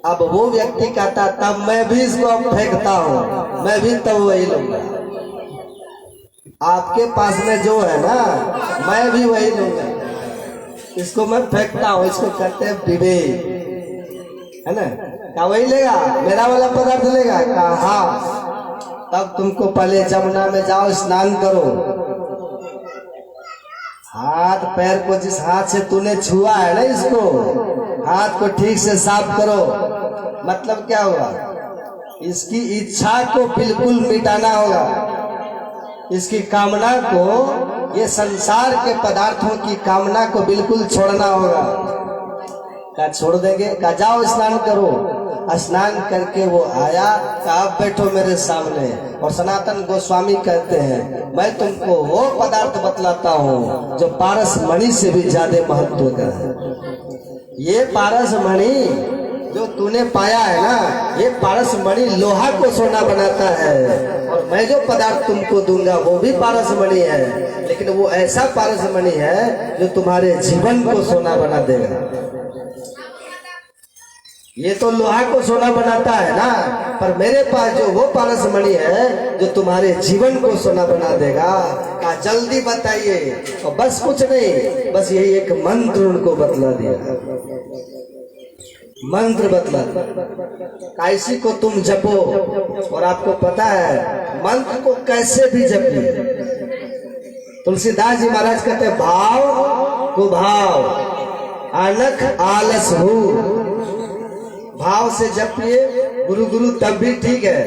अब वो व्यक्ति कहता तब मैं भी इसको अब फेंकता हूँ, मैं भी तब वही लूंगा। आपके पास में जो है ना, मैं भी वही लूंगा, इसको मैं फेंकता हूँ, इसको कहते हैं विवेक, है ना। क्या वही लेगा, मेरा वाला पदार्थ लेगा? कहा हाँ, तब तुमको पहले जमुना में जाओ, स्नान करो, हाथ पैर को जिस हाथ से तूने छुआ है ना, इसको हाथ को ठीक से साफ करो। मतलब क्या हुआ, इसकी इच्छा को बिल्कुल मिटाना होगा, इसकी कामना को, ये संसार के पदार्थों की कामना को बिल्कुल छोड़ना होगा। क्या छोड़ देंगे? कहा जाओ स्नान करो। स्नान करके वो आया, कहा बैठो मेरे सामने, और सनातन गोस्वामी कहते हैं मैं तुमको वो पदार्थ बतलाता हूँ जो पारस मणि से भी ज्यादा महत्व का है। ये पारस मणि जो तूने पाया है ना, ये पारस मणि लोहा को सोना बनाता है, और मैं जो पदार्थ तुमको दूंगा वो भी पारस मणि है, लेकिन वो ऐसा पारस मणि है जो तुम्हारे जीवन को सोना बना देगा। ये तो लोहा को सोना बनाता है ना, पर मेरे पास जो वो पारस मणि है जो तुम्हारे जीवन को सोना बना देगा। कहा जल्दी बताइए, और बस कुछ नहीं, बस यही एक मंत्र उनको बतला दिया, मंत्र बतला दिया, इसी को तुम जपो। और आपको पता है मंत्र को कैसे भी जपिए। तुलसीदास जी महाराज कहते हैं भाव को भाव अनख आलस हो, भाव से जपिए, गुरु गुरु तब भी ठीक है।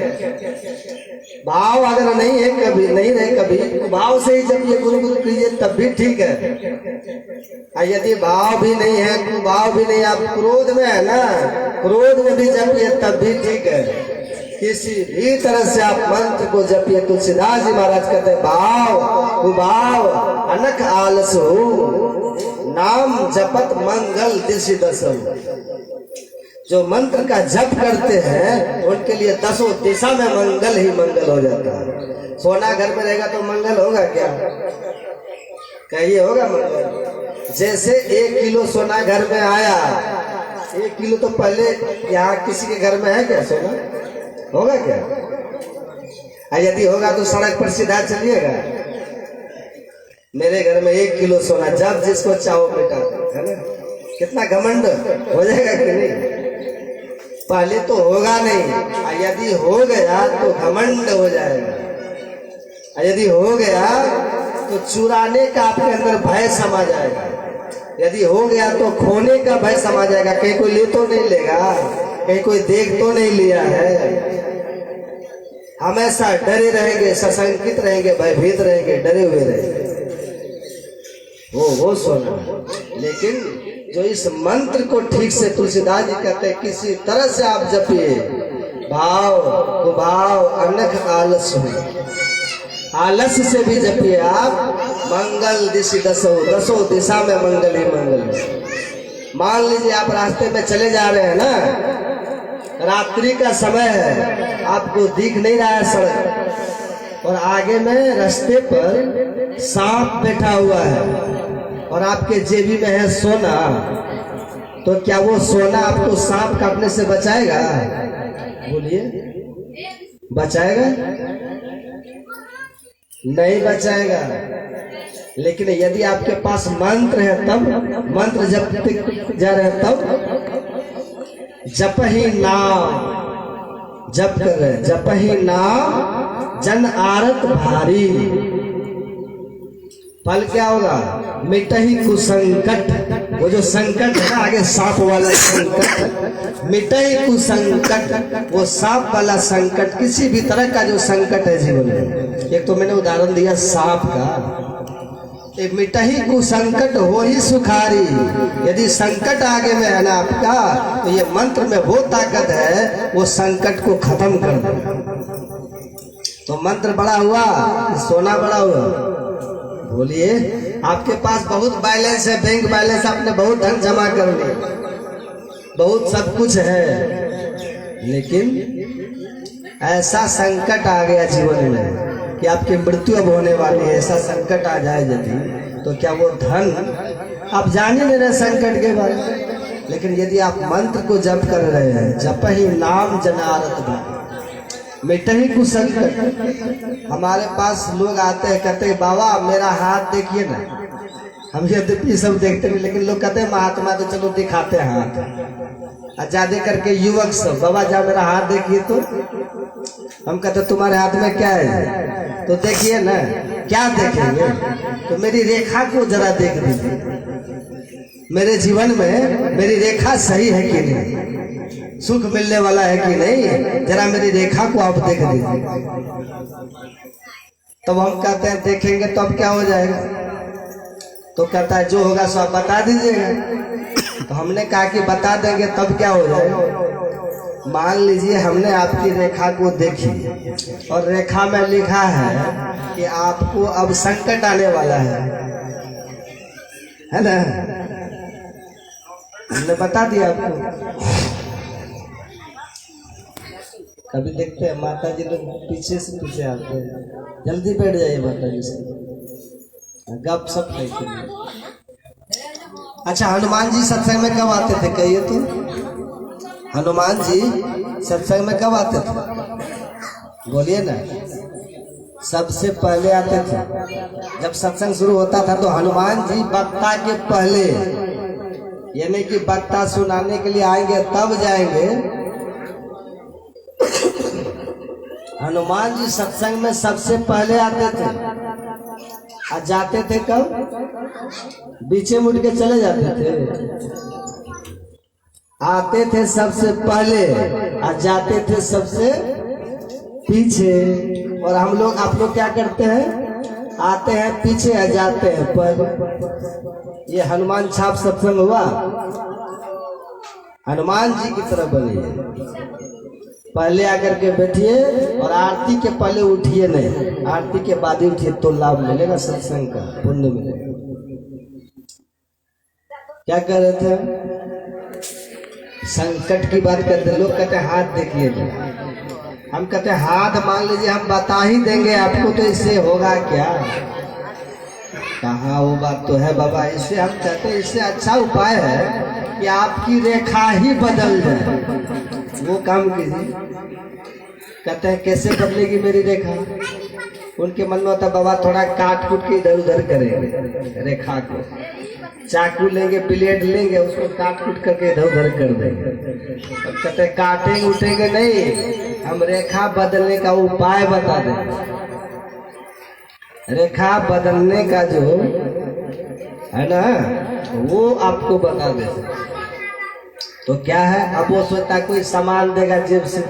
भाव अगर नहीं है, कभी नहीं रहे कभी, तो भाव से ही जपिए, गुरु गुरु कीजिए तब भी ठीक है। यदि भाव भी नहीं है, कुभाव भी नहीं, आप क्रोध में है ना, क्रोध में भी जपिए तब भी ठीक है। किसी भी तरह से आप मंत्र को जपिए। तुलसीदास जी महाराज कहते हैं भाव कुभाव अनख आलस हो, नाम जपत मंगल दिशि दसम। जो मंत्र का जप करते हैं उनके लिए दसों दिशा में मंगल ही मंगल हो जाता है। सोना घर में रहेगा तो मंगल होगा क्या? कहिए होगा मंगल? जैसे 1 किलो सोना घर में आया, 1 किलो तो पहले यहाँ किसी के घर में है क्या सोना? होगा क्या? यदि होगा तो सड़क पर सीधा चलिएगा। मेरे घर में 1 किलो सोना, जब जिसको चाहो बेटा, है ना। कितना घमंड हो जाएगा कि नहीं? पहले तो होगा नहीं, यदि हो गया तो घमंड हो जाएगा। यदि हो गया तो चुराने का आपके अंदर भय समा जाएगा। यदि हो गया तो खोने का भय समा जाएगा, कहीं कोई ले तो नहीं लेगा, कहीं कोई देख तो नहीं लिया है हमेशा डरे रहेंगे, सशंकित रहेंगे, भयभीत रहेंगे, डरे हुए रहेंगे, वो सोना। लेकिन जो इस मंत्र को ठीक से तुलसीदास जी कहते हैं किसी तरह से आप जपिए, भाव कुभाव अनख आलस हो, आलस्य से भी जपिए आप, मंगल दिशि दसो, दसों दिशा में मंगल ही मंगल है। मान लीजिए आप रास्ते में चले जा रहे हैं ना, रात्रि का समय है, आपको दिख नहीं रहा है सड़क, और आगे में रास्ते पर सांप बैठा हुआ है और आपके जेबी में है सोना, तो क्या वो सोना आपको सांप काटने से बचाएगा? बोलिए, बचाएगा? नहीं बचाएगा। लेकिन यदि आपके पास मंत्र है, तब मंत्र जब जा रहे हैं तब जप ही नाम, जप कर रहे हैं, जप ही नाम जन आरत भारी, फल क्या होगा? मिटही कुसंकट, वो जो संकट है आगे सांप वाला संकट, मिटही कुसंकट, वो सांप वाला संकट, किसी भी तरह का जो संकट है जीवन में। एक तो मैंने उदाहरण दिया सांप का, एक मिटही कुसंकट हो ही सुखारी। यदि संकट आगे में है ना आपका, तो ये मंत्र में वो ताकत है, वो संकट को खत्म कर दे। तो मंत्र बड़ा हुआ, सोना बड़ा हुआ? बोलिए, आपके पास बहुत बैलेंस है, बैंक बैलेंस, आपने बहुत धन जमा कर लिया, बहुत सब कुछ है, लेकिन ऐसा संकट आ गया जीवन में कि आपकी मृत्यु अब होने वाली है, ऐसा संकट आ जाए यदि, तो क्या वो धन, आप जान ही नहीं रहे संकट के बारे में। लेकिन यदि आप मंत्र को जप कर रहे हैं, जप ही नाम जनारत भाई, मिटही कुसंकट। हमारे पास लोग आते हैं, कहते हैं बाबा मेरा हाथ देखिए ना, हम यद्यपि सब देखते हैं, लेकिन लोग कहते हैं महात्मा तो चलो दिखाते हैं हाथ, ज्यादा करके युवक सब, बाबा जा मेरा हाथ देखिए, तो हम कहते तुम्हारे हाथ में क्या है? तो देखिए ना, क्या देखेंगे? तो मेरी रेखा को जरा देख दीजिए, मेरे जीवन में मेरी रेखा सही है कि नहीं, सुख मिलने वाला है कि नहीं, जरा मेरी रेखा को आप देख दीजिए। तब हम कहते हैं देखेंगे तो अब क्या हो जाएगा? तो कहता है जो होगा सो आप बता दीजिएगा। तो हमने कहा कि बता देंगे तब क्या हो जाएगा? मान लीजिए हमने आपकी रेखा को देखी और रेखा में लिखा है कि आपको अब संकट आने वाला है ना? हमने बता दिया आपको। कभी देखते हैं माता जी लोग पीछे से पीछे आते हैं, जल्दी बैठ जाइए माता जी से, गप सप कहते हैं। अच्छा, हनुमान जी सत्संग में कब आते थे? कहिए तो, हनुमान जी सत्संग में कब आते थे? बोलिए ना। सबसे पहले आते थे, जब सत्संग शुरू होता था तो हनुमान जी वक्ता के पहले, यानी कि वक्ता सुनाने के लिए आएंगे तब जाएंगे। हनुमान जी सत्संग में सबसे पहले आते थे, और जाते थे कब? बीचे मुड़ के चले जाते थे। आते थे सबसे पहले और जाते थे सबसे पीछे। और हम लोग, आप लोग क्या करते हैं? आते हैं पीछे और जाते हैं पहले। ये हनुमान छाप सत्संग हुआ, हनुमान जी की तरफ बनिए, पहले आकर के बैठिए और आरती के पहले उठिए नहीं, आरती के बाद ही उठिए तो लाभ मिलेगा, सत्संग का पुण्य मिलेगा। क्या कह रहे थे? संकट की बात करते। लोग कहते हैं हाथ देखिए, हम कहते हैं हाथ मान लीजिए हम बता ही देंगे आपको, तो इससे होगा क्या? कहाँ वो बात तो है बाबा। इससे हम कहते हैं इससे अच्छा उपाय है कि आपकी रेखा ही बदल जाए, वो काम कीजिए। कहते हैं कैसे बदलेगी मेरी रेखा? उनके मन में होता है बाबा थोड़ा काट कूट के इधर उधर करेंगे रेखा को, चाकू लेंगे, ब्लेड लेंगे, उसको काट कूट करके इधर उधर कर देंगे। अब कहते हैं काटेंगे उठेंगे नहीं, हम रेखा बदलने का उपाय बता देंगे। रेखा बदलने का जो है ना, वो आपको बता देंगे। तो क्या है? अब वो सोचता कोई सामान देगा जेब से,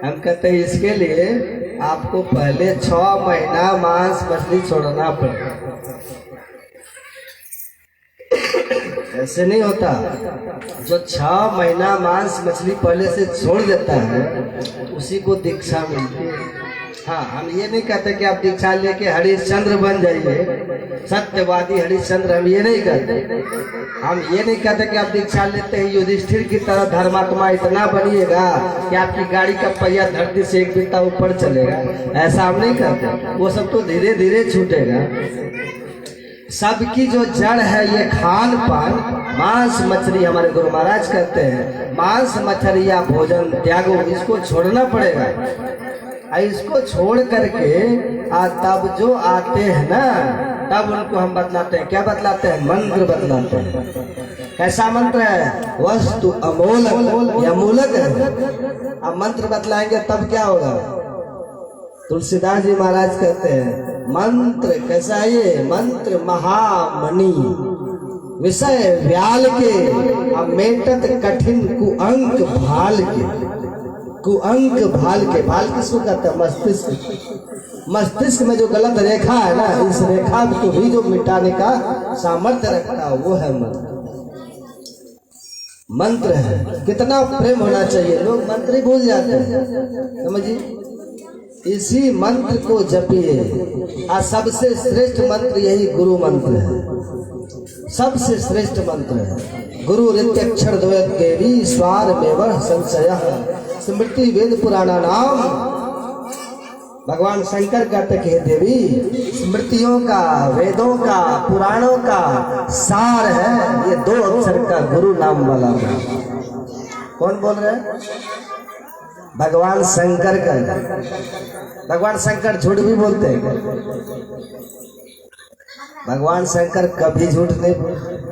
हम कहते हैं इसके लिए आपको पहले 6 महीना मांस मछली छोड़ना पड़ेगा। ऐसे नहीं होता। जो 6 महीना मांस मछली पहले से छोड़ देता है उसी को दीक्षा मिलती है। हाँ, हम ये नहीं कहते कि आप दीक्षा लेके हरिश्चंद्र बन जाइए, सत्यवादी हरिश्चंद्र, हम ये नहीं कहते। हम ये नहीं कहते कि आप दीक्षा लेते हैं युधिष्ठिर की तरह धर्मात्मा इतना बनिएगा कि आपकी गाड़ी का पहिया धरती से एक बित्ता ऊपर चलेगा, ऐसा हम नहीं कहते। वो सब तो धीरे धीरे छूटेगा। सबकी जो जड़ है ये खान पान, मांस मछली, हमारे गुरु महाराज कहते हैं मांस मछली या भोजन त्यागो, इसको छोड़ना पड़ेगा। इसको छोड़ करके तब जो आते हैं ना, तब उनको हम बतलाते हैं। क्या बतलाते हैं? मंत्र बतलाते हैं। कैसा मंत्र है? वस्तु अमोलक या मूलक है। अब मंत्र बतलाएंगे तब क्या होगा? तुलसीदास जी महाराज कहते हैं मंत्र कैसा है ये? मंत्र महामणि विषय व्याल के, मेटत कठिन कुअंक भाल के। कुअंक भाल के, भाल किसको कहते हैं? मस्तिष्क। मस्तिष्क में जो गलत रेखा है ना, इस रेखा को भी जो मिटाने का सामर्थ्य रखता है वो है मंत्र। मंत्र है। कितना प्रेम होना चाहिए, लोग मंत्र ही भूल जाते हैं, समझिए। इसी मंत्र को जपिए। और सबसे श्रेष्ठ मंत्र यही गुरु मंत्र है, सबसे श्रेष्ठ मंत्र है। गुरु रित्यक्षर द्वयत देवी स्वार में संशय स्मृति वेद पुराणा नाम। भगवान शंकर कहते कि देवी स्मृतियों का, वेदों का, पुराणों का सार है ये 2 अक्षर का गुरु नाम वाला है। कौन बोल रहे हैं? भगवान शंकर का। भगवान शंकर झूठ भी बोलते हैं? भगवान शंकर कभी झूठ नहीं बोलते।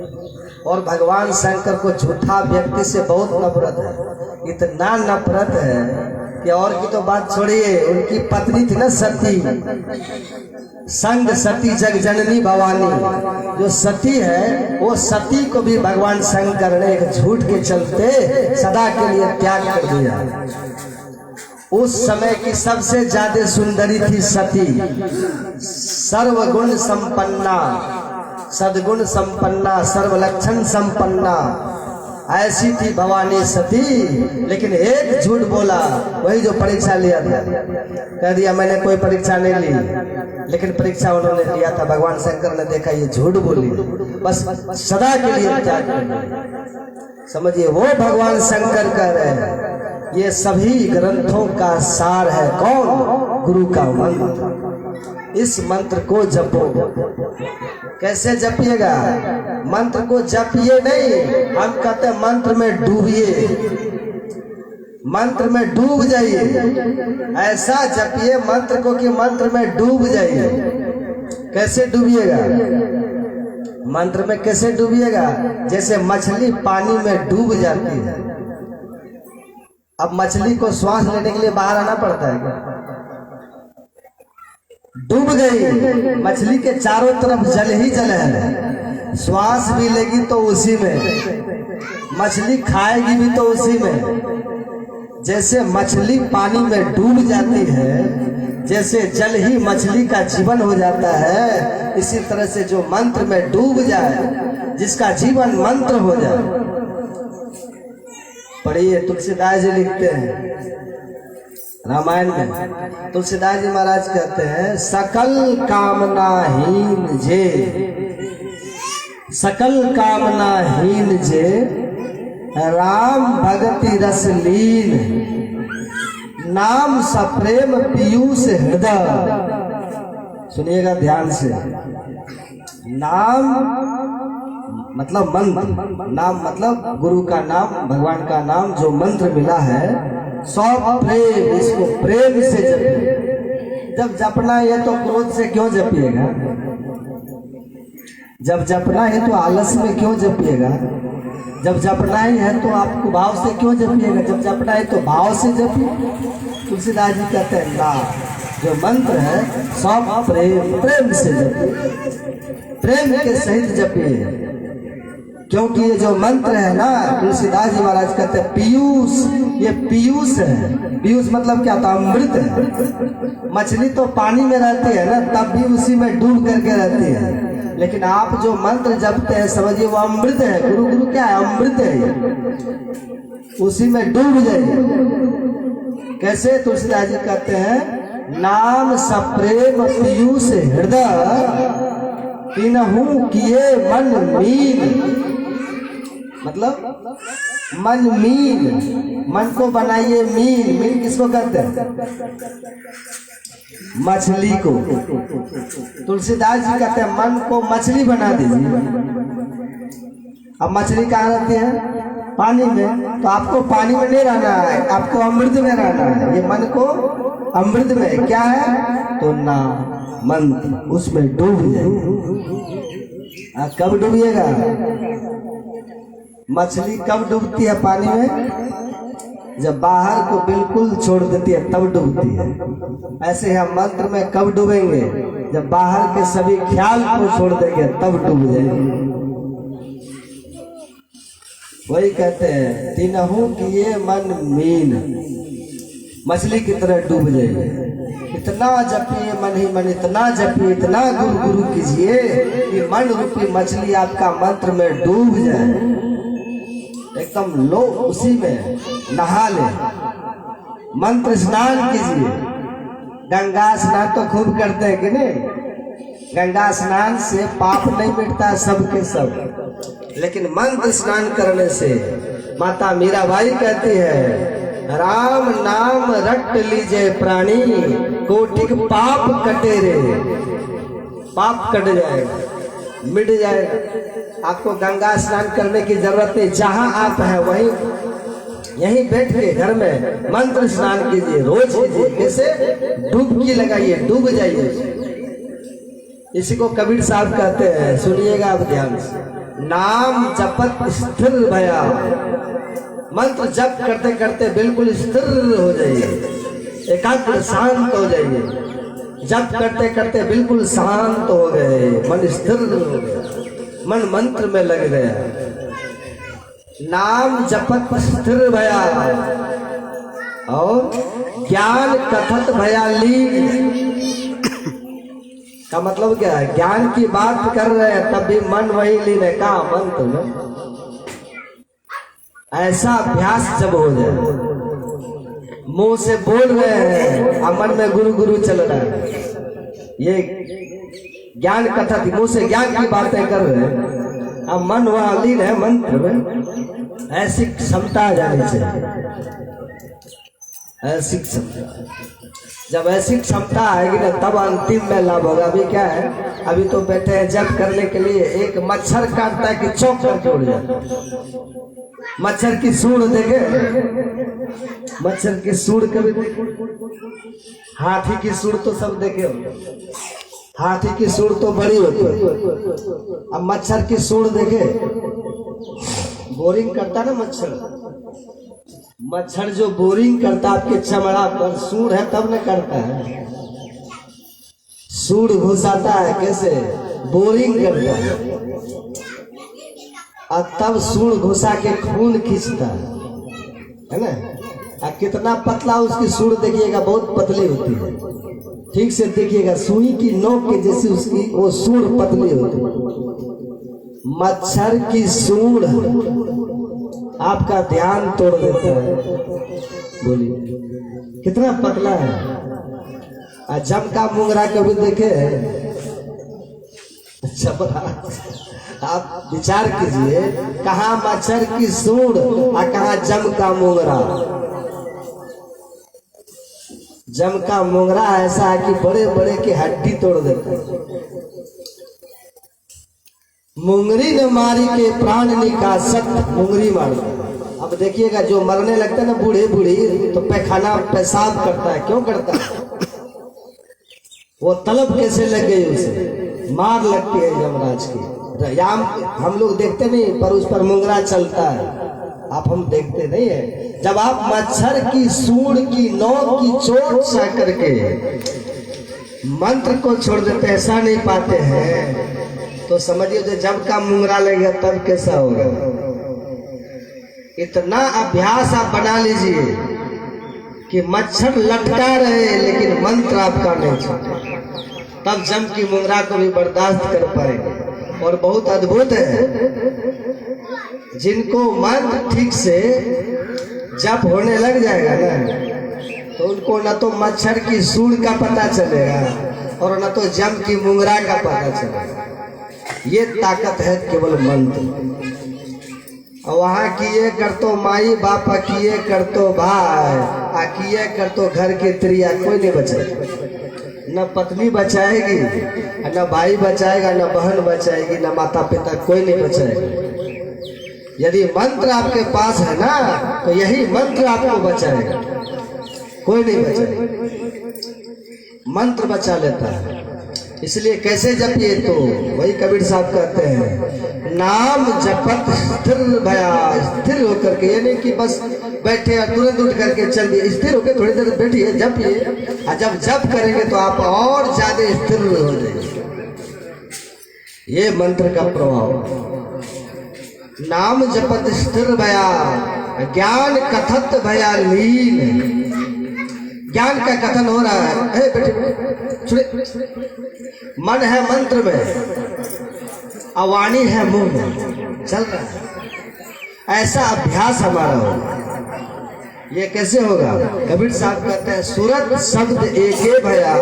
और भगवान शंकर को झूठा व्यक्ति से बहुत नफरत है, इतना नफरत है कि और की तो बात छोड़िए। उनकी पत्नी थी ना सती, संग सती जग जननी भवानी। जो सती है वो सती को भी भगवान शंकर ने एक झूठ के चलते सदा के लिए त्याग कर दिया। उस समय की सबसे ज्यादा सुंदरी थी सती, सर्वगुण संपन्ना, सद्गुण संपन्ना, सर्वलक्षण संपन्ना, ऐसी थी भवानी सती। लेकिन एक झूठ बोला, वही जो परीक्षा लिया था। कह दिया मैंने कोई परीक्षा नहीं ली, लेकिन परीक्षा उन्होंने लिया था। भगवान शंकर ने देखा ये झूठ बोली, बस सदा के लिए त्याग कर दिया। समझिए, वो भगवान शंकर कह रहे हैं ये सभी ग्रंथों का सार है। कौन? गुरु का मंत्र। इस मंत्र को जपो। कैसे जपिएगा? मंत्र को जपिए नहीं, हम कहते हैं मंत्र में डूबिए, मंत्र में डूब जाइए। ऐसा जपिए मंत्र को कि मंत्र में डूब जाइए। कैसे डूबिएगा? मंत्र में कैसे डूबिएगा? जैसे मछली पानी में डूब जाती है। अब मछली को श्वास लेने के लिए बाहर आना पड़ता है क्या? डूब गई, मछली के चारों तरफ जल ही जल है। श्वास भी लेगी तो उसी में, मछली खाएगी भी तो उसी में। जैसे मछली पानी में डूब जाती है, जैसे जल ही मछली का जीवन हो जाता है, इसी तरह से जो मंत्र में डूब जाए, जिसका जीवन मंत्र हो जाए। पढ़िए, तुलसीदास जी लिखते हैं रामायण में। तुलसीदास जी महाराज कहते हैं सकल कामनाहीन जे, सकल कामनाहीन जे राम भगति रस लीन, नाम सप्रेम पीयूष हृदय। सुनिएगा ध्यान से। नाम मतलब मंत्र, नाम मतलब गुरु का नाम, भगवान का नाम जो मंत्र मिला है, सब प्रेम, इसको प्रेम से जपिए। जब जपना है तो क्रोध से क्यों जपिएगा? जब जपना है तो आलस में क्यों जपिएगा? जब जपना ही है तो आपको भाव से क्यों जपिएगा? जब जपना है तो भाव से जपिए। तुलसीदास जी कहते हैं ना, जो मंत्र है सब प्रेम, प्रेम से जपिए, प्रेम के सहित जपिए। क्योंकि ये जो मंत्र है ना, तुलसीदास जी महाराज कहते हैं पीयूष, ये पीयूष है। पीयूष मतलब क्या था? अमृत है। मछली तो पानी में रहती है ना, तब भी उसी में डूब करके रहती है, लेकिन आप जो मंत्र जपते हैं समझिए वो अमृत है। गुरु गुरु क्या है? अमृत है, उसी में डूब जाइए। कैसे? तुलसीदास जी कहते हैं नाम सप्रेम पीयूष हृदय तीनहु किए मन मीन। मतलब मन मीन, मन को बनाइए मीन। मीन किसको कहते हैं? मछली को। तुलसीदास जी कहते हैं मन को मछली बना दीजिए। अब मछली कहाँ रहती है? पानी में। तो आपको पानी में नहीं रहना है, आपको अमृत में रहना है। ये मन को अमृत में क्या है? तो ना मन उसमें डूब जाए। कब डूबिएगा? मछली कब डूबती है पानी में? जब बाहर को बिल्कुल छोड़ देती है तब डूबती है। ऐसे हम मंत्र में कब डूबेंगे? जब बाहर के सभी ख्याल को छोड़ देंगे तब डूब जाएंगे। वही कहते हैं तीनहु किए मन मीन, मछली की तरह डूब जाइए। इतना जपिए मन ही मन, इतना जपिए, इतना गुरु गुरु कीजिए कि मन रूपी मछली आपका मंत्र में डूब जाए। एकदम लो, उसी में नहा ले। मंत्र स्नान कीजिए। गंगा स्नान तो खूब करते हैं कि नहीं? गंगा स्नान से पाप नहीं मिटता सबके सब, लेकिन मंत्र स्नान करने से माता मीराबाई कहती है राम नाम रट लीजिए प्राणी, कोटिक पाप कटे रे। पाप कट जाएगा, मिट जाएगा। आपको गंगा स्नान करने की जरूरत नहीं। जहां आप हैं वहीं यहीं बैठ के घर में मंत्र स्नान कीजिए, रोज कीजिए। कैसे? डुबकी लगाइए, डूब जाइए। इसी को कबीर साहब कहते हैं, सुनिएगा आप ध्यान से। नाम जपत स्थिर भया। मंत्र जप करते करते बिल्कुल स्थिर हो जाइए, एकाग्र शांत हो जाइए। जप करते करते बिल्कुल शांत हो गए, मन स्थिर हो गया, मन मंत्र में लग गया। नाम जपत स्थिर भया और ज्ञान कथत भया लीन। का मतलब क्या है? ज्ञान की बात कर रहे हैं तब भी मन वही लीन है। कहा? मंत्र में। ऐसा अभ्यास जब हो जाए, मुंह से बोल रहे हैं और मन में गुरु गुरु चल रहा है, ये ज्ञान कथा थी। मुंह से ज्ञान की बातें कर रहे हैं, अब मन वहां लीन है मंत्र में। ऐसी क्षमता आ जानी चाहिए, ऐसी क्षमता। जब ऐसी क्षमता आएगी ना तब अंतिम में लाभ होगा। अभी क्या है? अभी तो बैठे हैं जप करने के लिए, एक मच्छर काटता है कि चौक करके उड़ जाता। मच्छर की सूंड देखे? मच्छर की सूंड कभी देखे? हाथी की सूंड तो सब देखे होंगे। हाथी की सूंड तो बड़ी होती है। अब मच्छर की सूंड देखे? बोरिंग करता ना मच्छर। मच्छर जो बोरिंग करता आपके चमड़ा पर, सूंड है तब न करता है। सूंड घुसाता है कैसे? बोरिंग करता है और तब सूंड घुसा के खून खींचता है ना। कितना पतला उसकी सूंड देखिएगा, बहुत पतली होती है। ठीक से देखिएगा, सुई की नोक के जैसी उसकी वो सूंड पतली होती है। मच्छर की सूंड आपका ध्यान तोड़ देता है। बोलिए कितना पतला है। जमका मुंगरा कभी देखे? आप विचार कीजिए, कहाँ मच्छर की सूंड और कहाँ जमका मुंगरा। जमका मुंगरा ऐसा है कि बड़े बड़े की हड्डी तोड़ देता है। मुंगरी ने मारी के प्राण निकासत, मुंगरी मार। अब देखिएगा जो मरने लगता है ना बूढ़े बूढ़ी, तो पैखाना पेशाब करता है। क्यों करता है? वो तलब कैसे लग गई उसे, मार लगती है यमराज की। याम हम लोग देखते नहीं, पर उस पर मुंगरा चलता है। आप हम देखते नहीं है। जब आप मच्छर की सूंड की नोक की चोट सह करके मंत्र को छोड़ देते, ऐसा नहीं पाते हैं तो समझिए जो जब का मुंगरा लगेगा तब कैसा होगा। इतना अभ्यास आप बना लीजिए कि मच्छर लटका रहे लेकिन मंत्र आपका नहीं छूटे, तब जम की मुंगरा को भी बर्दाश्त कर पाएंगे। और बहुत अद्भुत है, जिनको मंत्र ठीक से जप होने लग जाएगा ना, तो उनको न तो मच्छर की सूंड का पता चलेगा और न तो जम की मुंगरा का पता चलेगा। ये ताकत है केवल मंत्र। और वहाँ किए कर तो माई बाप, किए कर तो भाई, आ किए कर तो घर के त्रिया, कोई नहीं बचाएगा। न पत्नी बचाएगी, न भाई बचाएगा, न बहन बचाएगी, न माता पिता, कोई नहीं बचाएगा। यदि मंत्र आपके पास है ना, तो यही मंत्र आपको बचाएगा, कोई नहीं बचाएगा। मंत्र बचा लेता है। इसलिए कैसे जपिए, तो वही कबीर साहब कहते हैं, नाम जपत स्थिर भया। स्थिर होकर के, यानी कि बस बैठे और तुरंत उठ करके चल दिए, स्थिर होकर थोड़ी देर बैठिए, जपिए। और जब जप करेंगे तो आप और ज्यादा स्थिर हो जाएंगे। ये मंत्र का प्रभाव। नाम जपत स्थिर भया, ज्ञान कथत भया लीन। ज्ञान का कथन हो रहा है, मन है मंत्र में, अवाणी है मुंह में, चल रहा है। ऐसा अभ्यास हमारा होगा। ये कैसे होगा? कबीर साहब कहते हैं, सूरत शब्द एके भया,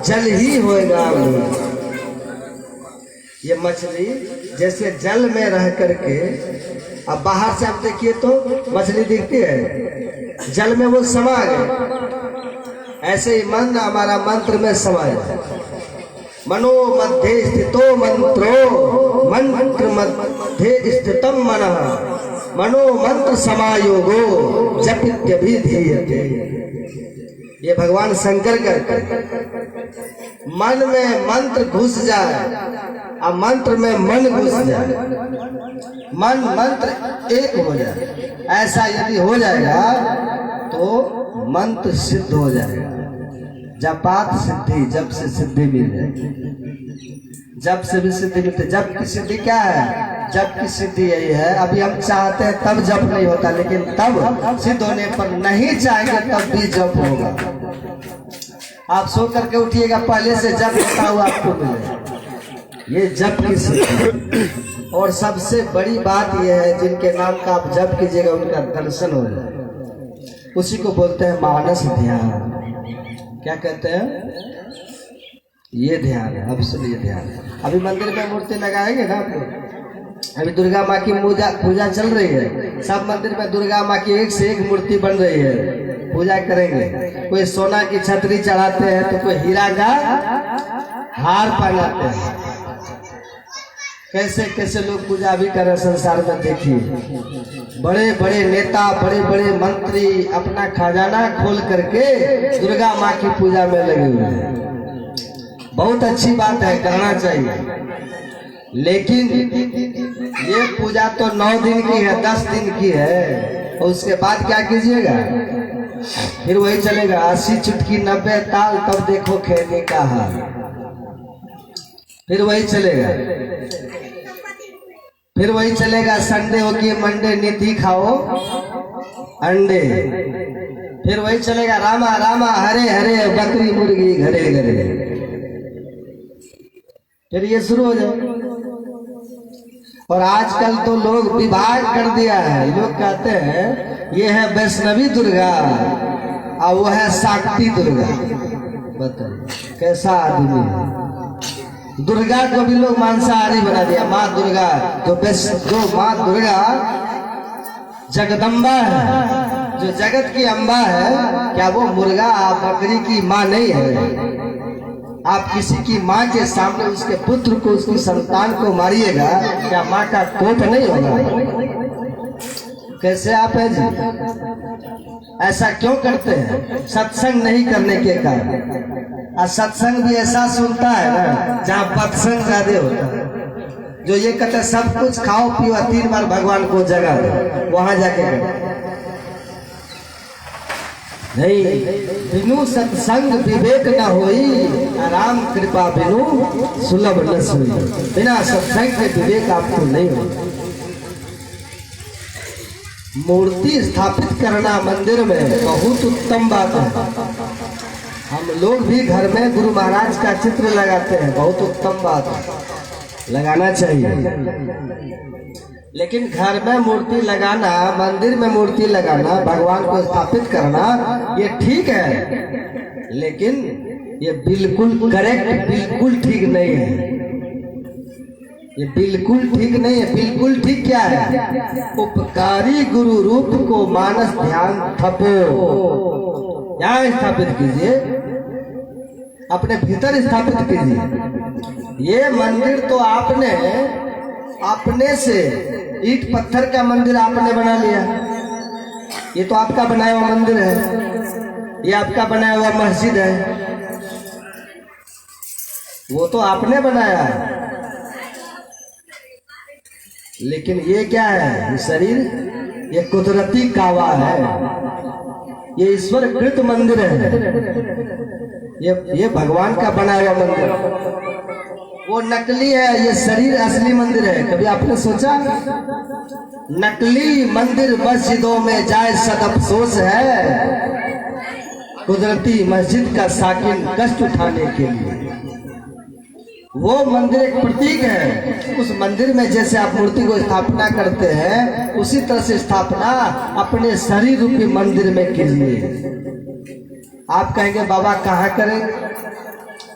जल ही होएगा। ये मछली जैसे जल में रह करके, अब बाहर से आप देखिए तो मछली दिखती है, जल में वो समा गए। ऐसे ही मन हमारा मंत्र में समाया। मनो मध्ये स्थितो मंत्रो, मंत्र मध्ये स्थितम मनः, मनो मंत्र समायोगो जपित्यभिधीयते। ये भगवान शंकर करते, मन में मंत्र घुस जाए और मंत्र में मन घुस जाए, मन मंत्र एक हो जाए। ऐसा यदि हो जाएगा तो मंत्र सिद्ध हो जाएगा। जपात सिद्धि, जब से सिद्धि मिल जाएगी। जब से भी सिद्धि मिलती। जब की सिद्धि क्या है? जब की सिद्धि यही है, अभी हम चाहते हैं तब जप नहीं होता, लेकिन तब सिद्ध होने पर नहीं चाहेंगे तब भी जप होगा। आप सो करके उठिएगा, पहले से जप होता हुआ आपको मिलेगा। ये जप की सिद्धि। और सबसे बड़ी बात यह है, जिनके नाम का आप जप कीजिएगा उनका दर्शन हो जाए, उसी को बोलते हैं मानस ध्यान। क्या कहते हैं? ये ध्यान है। अब सुनिए ध्यान। अभी मंदिर में मूर्ति लगाएंगे ना आप लोग, अभी दुर्गा माँ की पूजा चल रही है। सब मंदिर में दुर्गा माँ की एक से एक मूर्ति बन रही है, पूजा करेंगे। कोई सोना की छतरी चढ़ाते हैं, तो कोई हीरा का हार पहनाते हैं। कैसे कैसे लोग पूजा भी कर रहे संसार में। देखिए, बड़े बड़े नेता, बड़े बड़े मंत्री अपना खजाना खोल करके दुर्गा माँ की पूजा में लगे हुए हैं। बहुत अच्छी बात है, करना चाहिए। लेकिन ये पूजा तो 9 दिन की है, 10 दिन की है, और उसके बाद क्या कीजिएगा? फिर वही चलेगा 80 चुटकी 90 ताल, तब देखो खेने का हाल। फिर वही चलेगा, फिर वही चलेगा। संडे हो कि मंडे निधि खाओ अंडे। फिर वही चलेगा, रामा रामा हरे हरे बकरी मुर्गी घरे घरे। फिर ये शुरू हो जाए। और आजकल तो लोग विभाग कर दिया है। लोग कहते हैं ये है वैष्णवी दुर्गा और वो है शाक्ति दुर्गा। बताइए कैसा आदमी है। दुर्गा को भी लोग मांसाहारी बना दिया। माँ दुर्गा जो माँ दुर्गा जगदम्बा है, जो जगत की अम्बा है, क्या वो मुर्गा बकरी की माँ नहीं है? आप किसी की माँ के सामने उसके पुत्र को, उसकी संतान को मारिएगा, क्या माँ का कोप नहीं होगा? कैसे आप है जी? ऐसा क्यों करते हैं? सत्संग नहीं करने के कारण। और सत्संग भी ऐसा सुनता है ना जहाँ पत्संग ज्यादा होता है। जो ये कहते हैं सब कुछ खाओ पियो 3 बार भगवान को जगा दो, वहां जाके नहीं, बिनु सत्संग विवेक न होई, राम कृपा बिनु सुलभ न सोई। बिना सत्संग के विवेक आपको नहीं हो। मूर्ति स्थापित करना मंदिर में बहुत उत्तम बात है। हम लोग भी घर में गुरु महाराज का चित्र लगाते हैं, बहुत उत्तम बात है, लगाना चाहिए। लेकिन घर में मूर्ति लगाना, मंदिर में मूर्ति लगाना, भगवान को स्थापित करना, ये ठीक है, लेकिन ये बिल्कुल करेक्ट, बिल्कुल ठीक नहीं है। ये बिल्कुल ठीक नहीं है। बिल्कुल ठीक क्या है? उपकारी गुरु रूप को मानस ध्यान थपो, यहाँ स्थापित कीजिए, अपने भीतर स्थापित कीजिए। ये मंदिर तो आपने अपने से ईंट पत्थर का मंदिर आपने बना लिया, ये तो आपका बनाया हुआ मंदिर है, ये आपका बनाया हुआ मस्जिद है, वो तो आपने बनाया है। लेकिन ये क्या है? ये शरीर, ये कुदरती कावा है, ये ईश्वर कृत मंदिर है, ये भगवान का बनाया हुआ मंदिर। वो नकली है, ये शरीर असली मंदिर है। कभी आपने सोचा? नकली मंदिर मस्जिदों में जाए सद अफसोस है, कुदरती मस्जिद का साकिन कष्ट उठाने के लिए। वो मंदिर एक प्रतीक है। उस मंदिर में जैसे आप मूर्ति को स्थापना करते हैं, उसी तरह से स्थापना अपने शरीर रूपी मंदिर में कीजिए। आप कहेंगे बाबा कहाँ करें?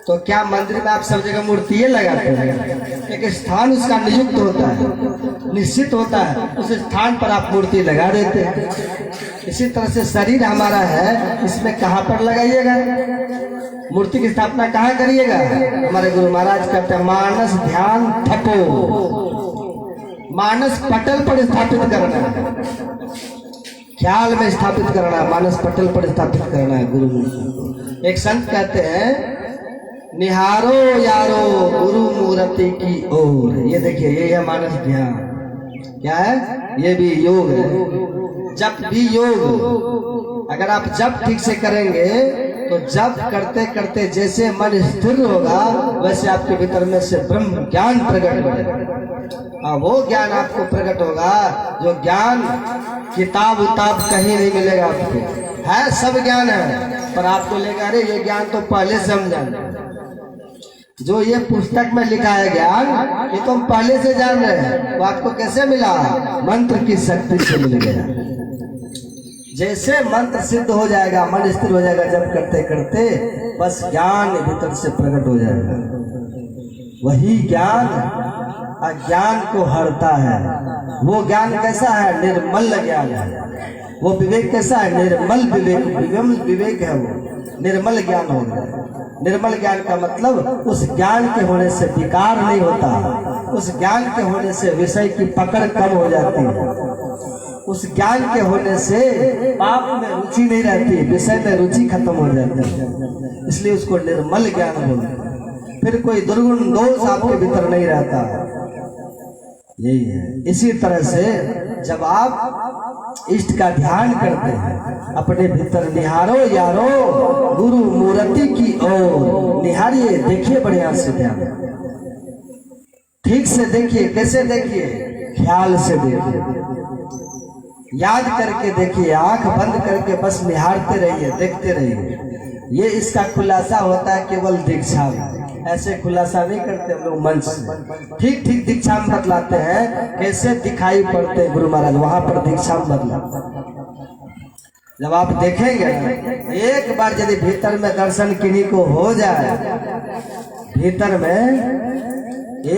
तो क्या मंदिर में आप सब जगह मूर्तियां लगाते हैं? एक स्थान उसका नियुक्त होता है, निश्चित होता है, उस स्थान पर आप मूर्ति लगा देते हैं। इसी तरह से शरीर हमारा है, इसमें कहाँ पर लगाइएगा? मूर्ति की स्थापना कहाँ करिएगा? हमारे गुरु महाराज कहते हैं मानस ध्यान थपो, मानस पटल पर स्थापित करना है, ख्याल में स्थापित करना है, मानस पटल पर स्थापित करना है। गुरु एक संत कहते हैं निहारो यारो गुरु मूर्ति की ओर। ये देखिए, ये है मानस ध्यान। क्या है? ये भी योग है। जप भी योग। अगर आप जप ठीक से करेंगे तो जप करते करते जैसे मन स्थिर होगा, वैसे आपके भीतर में से ब्रह्म ज्ञान प्रकट होगा। वो ज्ञान आपको प्रकट होगा जो ज्ञान किताब उताब कहीं नहीं मिलेगा आपको। है सब ज्ञान है, पर आपको लेगा अरे ये ज्ञान तो पहले से हम जानते हैं। जो ये पुस्तक में लिखा है ज्ञान, ये तो हम पहले से जान रहे हैं। वो आपको कैसे मिला? मंत्र की शक्ति से मिल गया। जैसे मंत्र सिद्ध हो जाएगा, मन स्थिर हो जाएगा, जब करते करते बस ज्ञान भीतर से प्रकट हो जाएगा। वही ज्ञान अज्ञान को हरता है। वो ज्ञान कैसा है? निर्मल ज्ञान है। वो विवेक कैसा है? निर्मल विवेक, विमल विवेक है। वो निर्मल ज्ञान होगा। निर्मल ज्ञान का मतलब उस ज्ञान के होने से विकार नहीं होता, उस ज्ञान के होने से विषय की पकड़ कम हो जाती है, उस ज्ञान के होने से पाप में रुचि नहीं रहती, विषय में रुचि खत्म हो जाती है। इसलिए उसको निर्मल ज्ञान बोलते हैं। फिर कोई दुर्गुण दोष आपके भीतर नहीं रहता। यही है। इसी तरह से जब आप इष्ट का ध्यान करते हैं, अपने भीतर निहारो यारो गुरु मूर्ति की ओर। निहारिए, देखिए, बढ़िया से ध्यान, ठीक से देखिए। कैसे देखिए? ख्याल से देखिए, याद करके देखिए, आंख बंद करके बस निहारते रहिए, देखते रहिए। ये इसका खुलासा होता है केवल दीक्षा में। ऐसे खुलासा नहीं करते हम लोग मंच से। ठीक ठीक दीक्षा में बतलाते हैं, कैसे दिखाई पड़ते हैं गुरु महाराज, वहां पर दीक्षा में बतलाते। जब आप देखेंगे एक बार यदि भीतर में दर्शन किन्हीं को हो जाए, भीतर में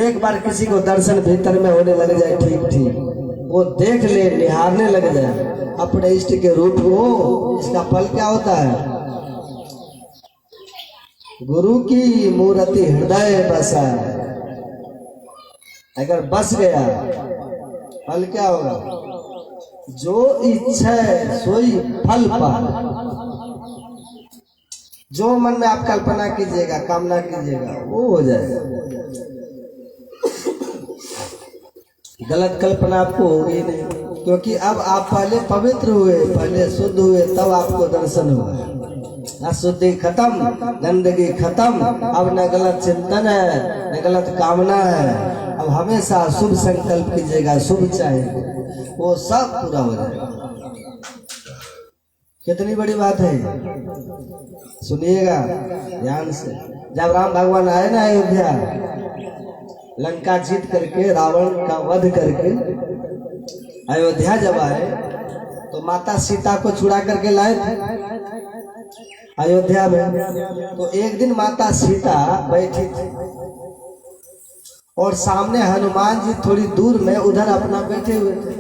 एक बार किसी को दर्शन भीतर में होने लग जाए, ठीक ठीक वो देख ले, निहारने लग जाए अपने इष्ट के रूप को, इसका फल क्या होता है? गुरु की मूर्ति हृदय बसा। अगर बस गया, फल क्या होगा? जो इच्छा सोई फल पाए। जो मन में आप कल्पना कीजिएगा, कामना कीजिएगा, वो हो जाएगा। गलत कल्पना आपको होगी नहीं, क्योंकि अब आप पहले पवित्र हुए, पहले शुद्ध हुए, तब आपको दर्शन हुआ। अशुद्धि खत्म, गंदगी खत्म, अब न गलत चिंतन है न गलत कामना है। अब हमेशा शुभ संकल्प कीजिएगा, शुभ चाहिए, वो सब पूरा हो जाएगा। कितनी बड़ी बात है, सुनिएगा ध्यान से। जब राम भगवान आए ना अयोध्या, लंका जीत करके, रावण का वध करके अयोध्या जब आए तो माता सीता को छुड़ा करके लाए थे अयोध्या में। तो एक दिन माता सीता बैठी थी और सामने हनुमान जी थोड़ी दूर में उधर अपना बैठे हुए थे।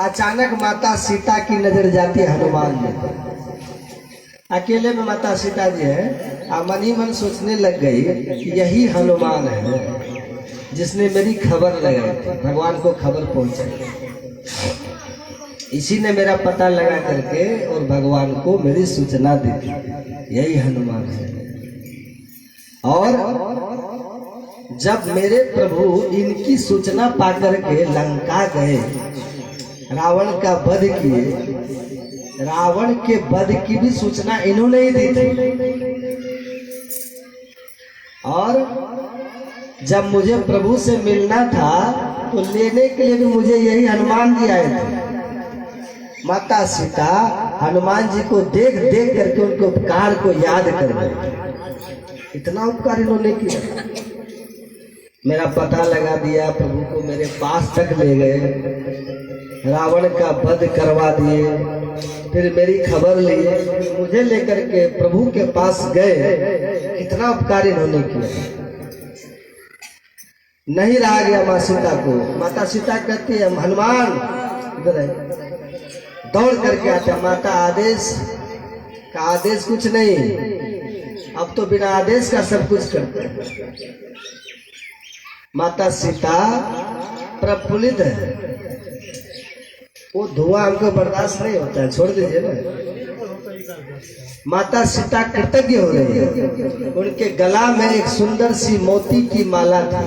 अचानक माता सीता की नजर जाती है हनुमान जी। अकेले में माता सीता जी है, मन ही मन सोचने लग गई कि यही हनुमान है जिसने मेरी खबर लगाई थी, भगवान को खबर पहुंचाई, इसी ने मेरा पता लगा करके और भगवान को मेरी सूचना दी थी, यही हनुमान है। और जब मेरे प्रभु इनकी सूचना पाकर के लंका गए, रावण का वध किए, रावण के वध की भी सूचना इन्होंने ही दी थी। और जब मुझे प्रभु से मिलना था तो लेने के लिए भी मुझे यही हनुमान जी आए थे। माता सीता हनुमान जी को देख देख करके उनके उपकार को याद कर गए। इतना उपकार इन्होंने किया, मेरा पता लगा दिया, प्रभु को मेरे पास तक ले गए, रावण का वध करवा दिए, फिर मेरी खबर लिए, मुझे लेकर के प्रभु के पास गए। इतना उपकार इन्होंने किया। नहीं रहा गया माँ सीता को। माता सीता कहती है हनुमान इधर है, दौड़ करके आते। माता आदेश का आदेश कुछ नहीं, अब तो बिना आदेश का सब कुछ करते हैं। माता सीता प्रफुल्लित है, वो धुआं हमको बर्दाश्त नहीं होता है, छोड़ दीजिए ना। माता सीता कृतज्ञ हो रही है। उनके गला में एक सुंदर सी मोती की माला थी।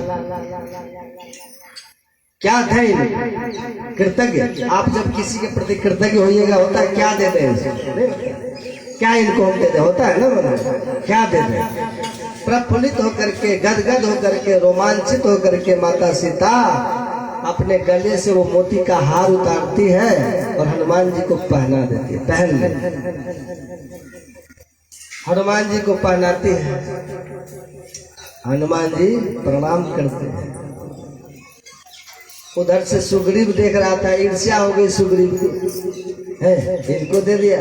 क्या था कृतज्ञ? आप जब किसी के प्रति कृतज्ञ होइएगा, होता है क्या देते हैं, क्या इनको हम देते, होता है ना बना, क्या देते हैं? प्रफुल्लित होकर के, गदगद होकर के, रोमांचित होकर के माता सीता अपने गले से वो मोती का हार उतारती है और हनुमान जी को पहना देती है। पहन ले, हनुमान जी को पहनाती है। हनुमान जी प्रणाम करते हैं। उधर से सुग्रीव देख रहा था, ईर्ष्या हो गई सुग्रीव की, है इनको दे दिया।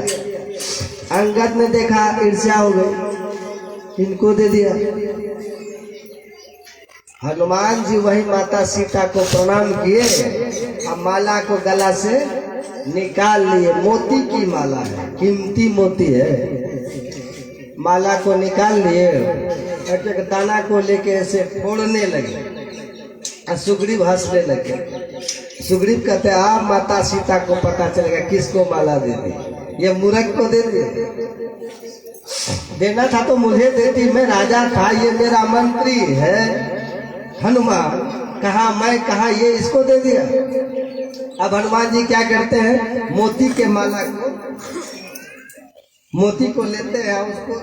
अंगद ने देखा, ईर्ष्या हो गई, इनको दे दिया। हनुमान जी वही माता सीता को प्रणाम किए, अब माला को गला से निकाल लिए। मोती की माला है, कीमती मोती है। माला को निकाल लिए, एक एक दाना को लेके ऐसे फोड़ने लगे। सुग्रीव हंसने लगे। सुग्रीव कहते हैं आप माता सीता को पता चलेगा किसको माला दे दी, ये मूर्ख को दे दी। देना था तो मुझे देती, मैं राजा था, ये मेरा मंत्री है हनुमान, कहा मैं, कहा ये, इसको दे दिया। अब हनुमान जी क्या करते हैं, मोती के माला को, मोती को लेते हैं, उसको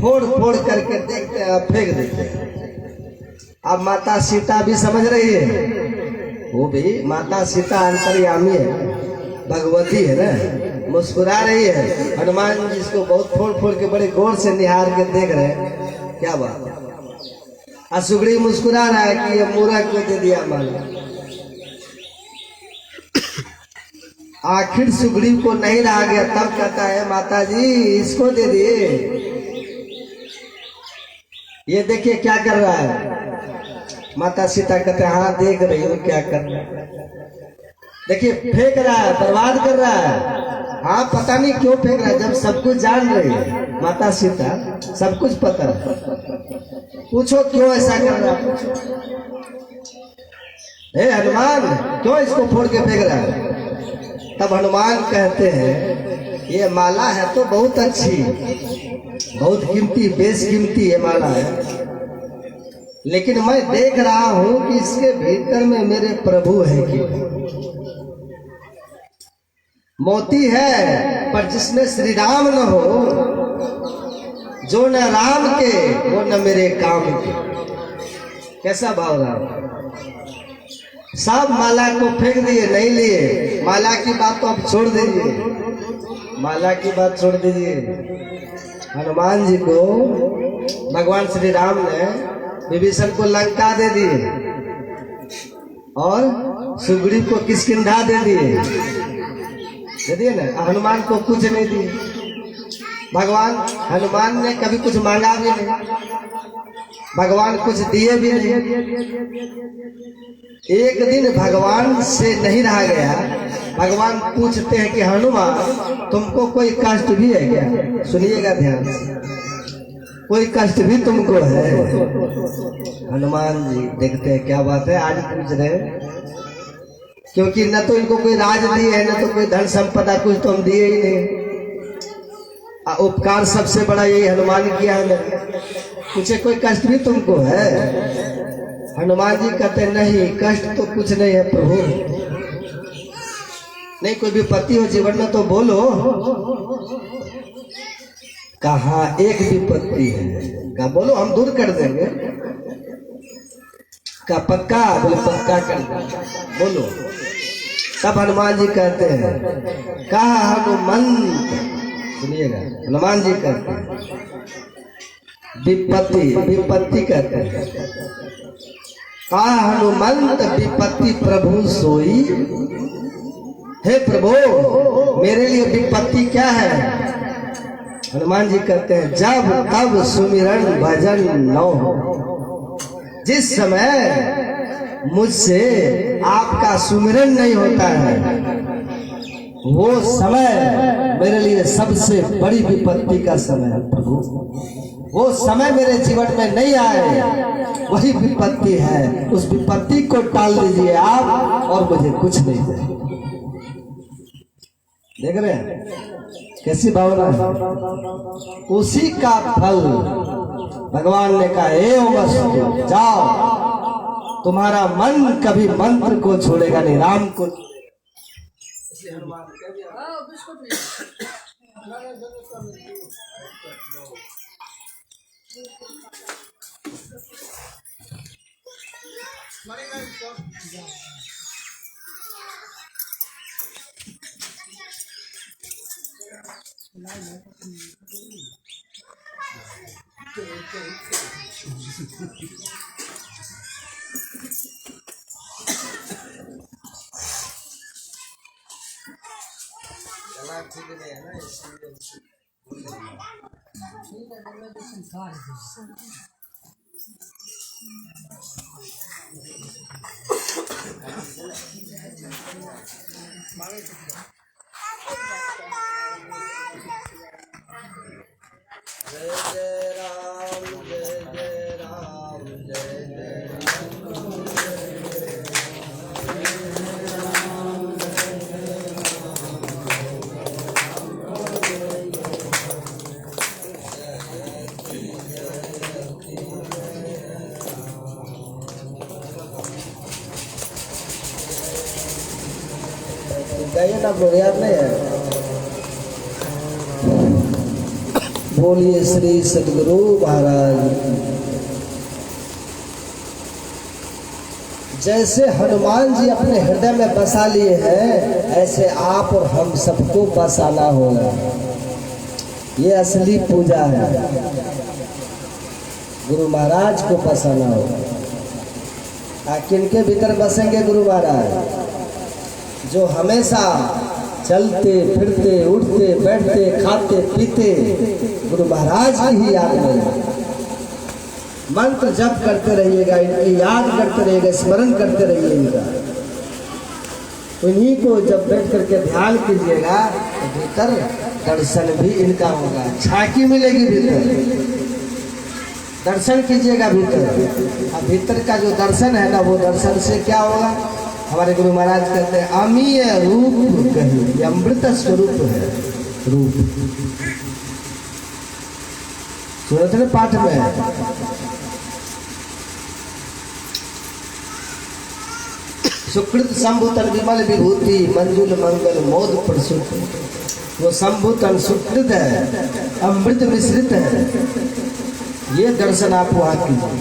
फोड़ फोड़ करके देखते हैं, फेंक देते हैं। अब माता सीता भी समझ रही है, वो भी माता सीता अंतर्यामी है, भगवती है ना, मुस्कुरा रही है। हनुमान जी इसको बहुत फोड़ फोड़ के बड़े गौर से निहार के देख रहे हैं, क्या बात। सुग्रीव मुस्कुरा रहा है कि ये मूर्ख को दे दिया माला। आखिर सुग्रीव को नहीं रहा गया, तब कहता है माता जी इसको दे दिए, ये देखिए क्या कर रहा है। माता सीता कहते हैं हाँ देख रही हूँ क्या कर रहा है, देखिए फेंक रहा है, बर्बाद कर रहा है। हाँ पता नहीं क्यों फेंक रहा है, जब सब कुछ जान रही है माता सीता, सब कुछ पता है, पूछो क्यों ऐसा कर रहा है। हे हनुमान क्यों इसको फोड़ के फेंक रहा है। तब हनुमान कहते हैं ये माला है तो बहुत अच्छी, बहुत कीमती, बेशकीमती ये माला है, लेकिन मैं देख रहा हूं कि इसके भीतर में मेरे प्रभु है कि मोती है पर जिसमें श्री राम न हो, जो न राम के वो न मेरे काम के। कैसा भाव रहा? सब माला को फेंक दिए, नहीं लिए। माला की बात तो अब छोड़ दीजिए, माला की बात छोड़ दीजिए। हनुमान जी को भगवान श्री राम ने विभीषण को लंका दे दिए और सुग्रीव को किष्किंधा दे दिए ना, हनुमान को कुछ नहीं दिए। भगवान हनुमान ने कभी कुछ मांगा भी नहीं, भगवान कुछ दिए भी नहीं। एक दिन भगवान से नहीं रहा गया, भगवान पूछते हैं कि हनुमान तुमको कोई कष्ट भी है क्या? सुनिएगा ध्यान से, कोई कष्ट भी तुमको है? हनुमान जी देखते हैं क्या बात है, आज पूछ रहे हैं, क्योंकि न तो इनको कोई राज दिए है, न तो कोई धन संपदा, कुछ तो हम दिए ही नहीं। उपकार सबसे बड़ा यही हनुमान किया है। पूछे कोई कष्ट भी तुमको है? हनुमान जी कहते नहीं, कष्ट तो कुछ नहीं है प्रभु। नहीं कोई विपत्ति हो जीवन में तो बोलो। कहाँ एक विपत्ति है? कहा बोलो हम दूर कर देंगे। का पक्का? बोले पक्का कर देंगे, बोलो। तब हनुमान जी कहते हैं, कहा हनुमंत, सुनिएगा, हनुमान जी कहते हैं विपत्ति, विपत्ति कहते हैं। कहा हनुमंत विपत्ति प्रभु सोई। हे प्रभु मेरे लिए विपत्ति क्या है? हनुमान जी कहते हैं जब तब सुमिरन भजन न हो। जिस समय मुझसे आपका सुमिरन नहीं होता है, वो समय मेरे लिए सबसे बड़ी विपत्ति का समय है प्रभु। वो समय मेरे जीवन में नहीं आए, वही विपत्ति है। उस विपत्ति को टाल दीजिए आप और मुझे कुछ नहीं दे। देख रहे हैं कैसी भावना है? उसी का फल भगवान ने कहा, हे वस्तु जाओ, तुम्हारा मन कभी मंत्र को छोड़ेगा नहीं, राम को। ठीक नहीं है ना, जय जय राम, जय जय राम, जय जय गाइए ना, आपको याद नहीं है? बोलिए श्री सद्गुरु महाराज। जैसे हनुमान जी अपने हृदय में बसा लिए हैं, ऐसे आप और हम सबको बसाना होगा। ये असली पूजा है, गुरु महाराज को बसाना होगा। किनके भीतर बसेंगे गुरु महाराज? जो हमेशा चलते फिरते उठते बैठते खाते पीते गुरु महाराज की ही याद में मंत्र जप करते रहिएगा, इनकी याद करते रहिएगा, स्मरण करते रहिएगा। उन्हीं को जब बैठ करके ध्यान कीजिएगा तो भीतर दर्शन भी इनका होगा, झांकी मिलेगी भीतर। दर्शन कीजिएगा भीतर, अब भीतर का जो दर्शन है ना, वो दर्शन से क्या होगा? हमारे गुरु महाराज कहते हैं अमीय रूप कहीं, ये अमृत स्वरूप है रूप। सुनते हैं पाठ में, सुकृत शंभुतन विमल विभूति मंजुल मंगल मोद प्रसूत। वो शंभुतन सुकृत है, अमृत मिश्रित है। ये दर्शन आप वहाँ कीजिए,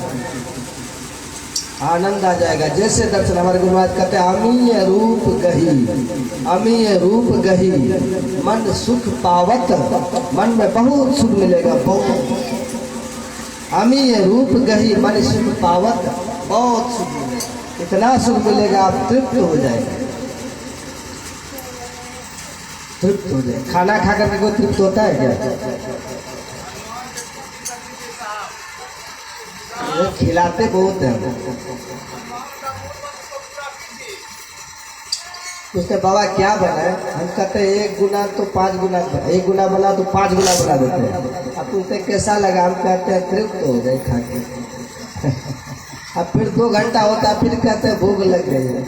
आनंद आ जाएगा। जैसे दर्शन हमारे गुरु महाराज कहते हैं, अमीय रूप गही, अमीय रूप गही मन सुख पावत। मन में बहुत सुख मिलेगा, बहुत। अमीय रूप गही मन सुख पावत, बहुत सुख मिलेगा। इतना सुख मिलेगा आप तृप्त हो जाएगा, तृप्त हो जाए। खाना खा करके कोई तृप्त होता है क्या? खिलाते बहुत है। उसने बाबा क्या बना है? हम कहते हैं 1 गुना तो 5 गुना, 1 गुना बना तो 5 गुना बना देते हैं। अब पूछते कैसा लगा? हम कहते हैं तृप्त हो गए खा के। अब फिर 2 घंटा होता है, फिर कहते हैं भूख लग गई है।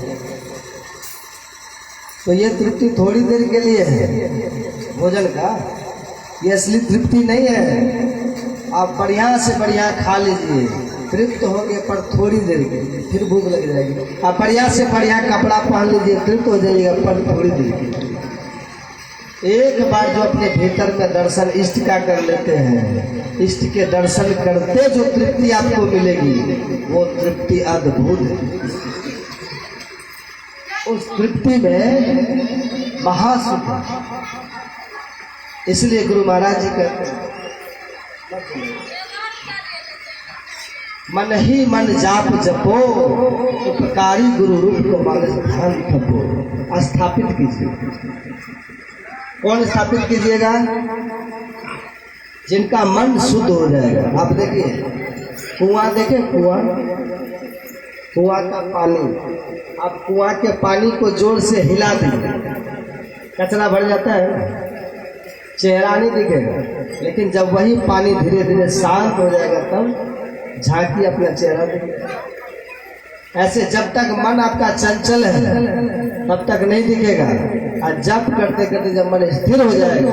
तो ये तृप्ति थोड़ी देर के लिए है भोजन का, ये असली तृप्ति नहीं है। आप बढ़िया से बढ़िया खा लीजिए, तृप्त होंगे पर थोड़ी देर के, फिर भूख लग जाएगी। आप बढ़िया से बढ़िया कपड़ा पहन लीजिए, तृप्त हो जाइएगा पर थोड़ी देर के। एक बार जो अपने भीतर में दर्शन इष्ट का कर लेते हैं, इष्ट के दर्शन करते जो तृप्ति आपको मिलेगी, वो तृप्ति अद्भुत है। उस तृप्ति में महासुख है। इसलिए गुरु महाराज जी कहते हैं, मन ही मन जाप जपो, उपकारी गुरु रूप को मानस ध्यान थपो। स्थापित कीजिए। कौन स्थापित कीजिएगा? जिनका मन शुद्ध हो जाएगा। आप देखिए कुआं, देखे कुआं, कुआं का पानी, आप कुआं के पानी को जोर से हिला दीजिए, कचरा भर जाता है, चेहरा नहीं दिखेगा। लेकिन जब वही पानी धीरे धीरे शांत हो जाएगा तब झांकी अपना चेहरा दिखेगा। ऐसे जब तक मन आपका चंचल है तब तक नहीं दिखेगा, और जब करते करते जब मन स्थिर हो जाएगा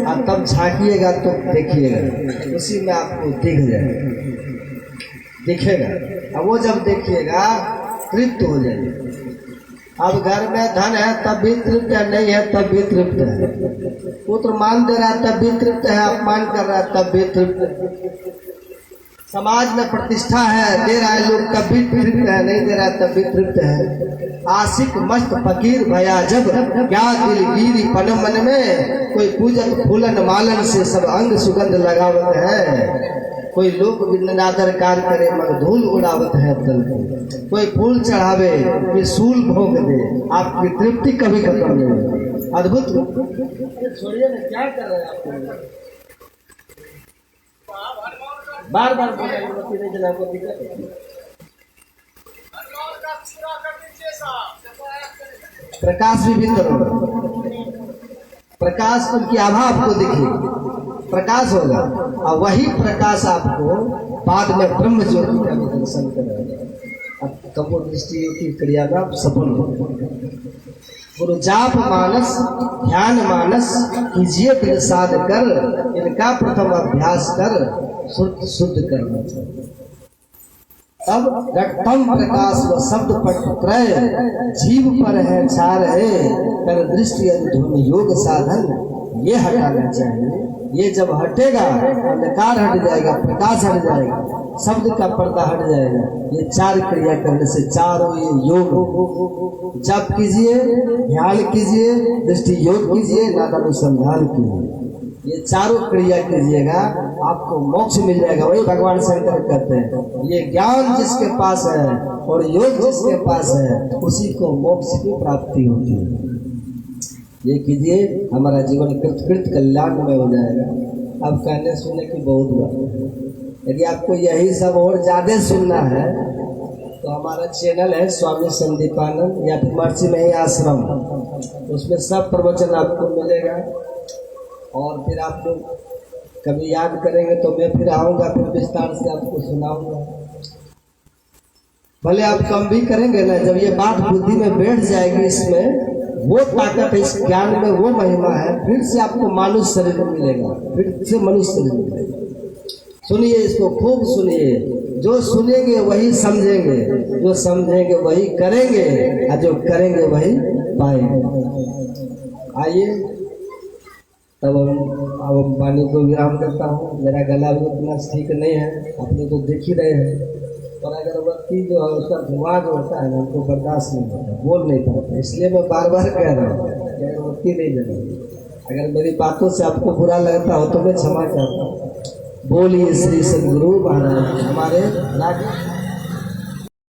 और तब झांकिएगा तो देखिएगा, उसी में आपको दिख जाएगा, दिखेगा। अब वो जब देखिएगा तृप्त हो जाएगा। अब घर में धन है तब भी तृप्त है, नहीं है तब भी तृप्त है। पुत्र मान दे रहा है तब भी तृप्त है, अपमान कर रहा है तब भी तृप्त है। समाज में प्रतिष्ठा है, दे रहा है लोग तब भी तृप्त है, नहीं दे रहा है तब भी तृप्त है। आशिक मस्त फकीर भया जब, क्या दिलगीरी पन मन में। कोई पूजक फूलन मालन से सब अंग सुगंध लगावत है। कोई लोक विंदनादर कार करे मग धूल उड़ावत है तल को। कोई फूल चढ़ावे कोई सूल भोग दे, आपकी तृप्ति कभी खत्म नहीं होगी। अद्भुत। छोड़िए ना, क्या कर रहे हैं आप? बार बार प्रकाश भी भिन्न होगा। प्रकाश उनकी आभा आपको दिखेगी, प्रकाश होगा, और वही प्रकाश आपको बाद में ब्रह्म ज्योति का भी दर्शन कराएगा। अब कपूर दृष्टि की क्रिया में आप सफल हो। गुरु जाप मानस ध्यान मानस कीजिए दिल साध कर, इनका प्रथम अभ्यास कर शुद्ध शुद्ध करना चाहिए। तब घटतम प्रकाश व शब्द पट त्रय, जीव पर है छार है कर दृष्टि धुन योग साधन। ये हटाना चाहिए। ये जब हटेगा अंधकार हट जाएगा, प्रकाश हट जाएगा, शब्द का पर्दा हट जाएगा। ये 4 क्रिया करने से, चारों ये योग, जप कीजिए, ध्यान कीजिए, दृष्टि योग कीजिए, नादानुसंधान कीजिए। ये चारों क्रिया कीजिएगा, आपको मोक्ष मिल जाएगा। वही भगवान शंकर कहते हैं, ये ज्ञान जिसके पास है और योग जिसके पास है उसी को मोक्ष की प्राप्ति होती है। ये कीजिए, हमारा जीवन कृत कल्याण में हो जाएगा। अब कहने सुनने की बहुत बात। यदि आपको यही सब और ज़्यादा सुनना है तो हमारा चैनल है स्वामी संदीपानंद या फिर महर्षि नहीं आश्रम, उसमें सब प्रवचन आपको मिलेगा। और फिर आप लोग कभी याद करेंगे तो मैं फिर आऊँगा, फिर विस्तार से आपको सुनाऊंगा। भले आप कम भी करेंगे ना, जब ये बात बुद्धि में बैठ जाएगी, इसमें वो ताकत है, इस ज्ञान में वो महिमा है, फिर से आपको मानुष शरीर मिलेगा, फिर से मनुष्य शरीर मिलेगा। सुनिए इसको, खूब सुनिए। जो सुनेंगे वही समझेंगे, जो समझेंगे वही करेंगे, और जो करेंगे वही पाएंगे। आइए तब अब वाणी को विराम करता हूँ। मेरा गला भी उतना ठीक नहीं है, अपने को देख ही रहे हैं। और अगरबत्ती जो है उसका धुआं जो होता है ना, हमको बर्दाश्त नहीं होता, बोल नहीं पाता। इसलिए मैं बार बार कह रहा हूँ कि अगरबत्ती नहीं जलाइए। अगर मेरी बातों से आपको बुरा लगता हो तो मैं क्षमा चाहता हूँ। बोलिए श्री सद्गुरु महाराज हमारे राज।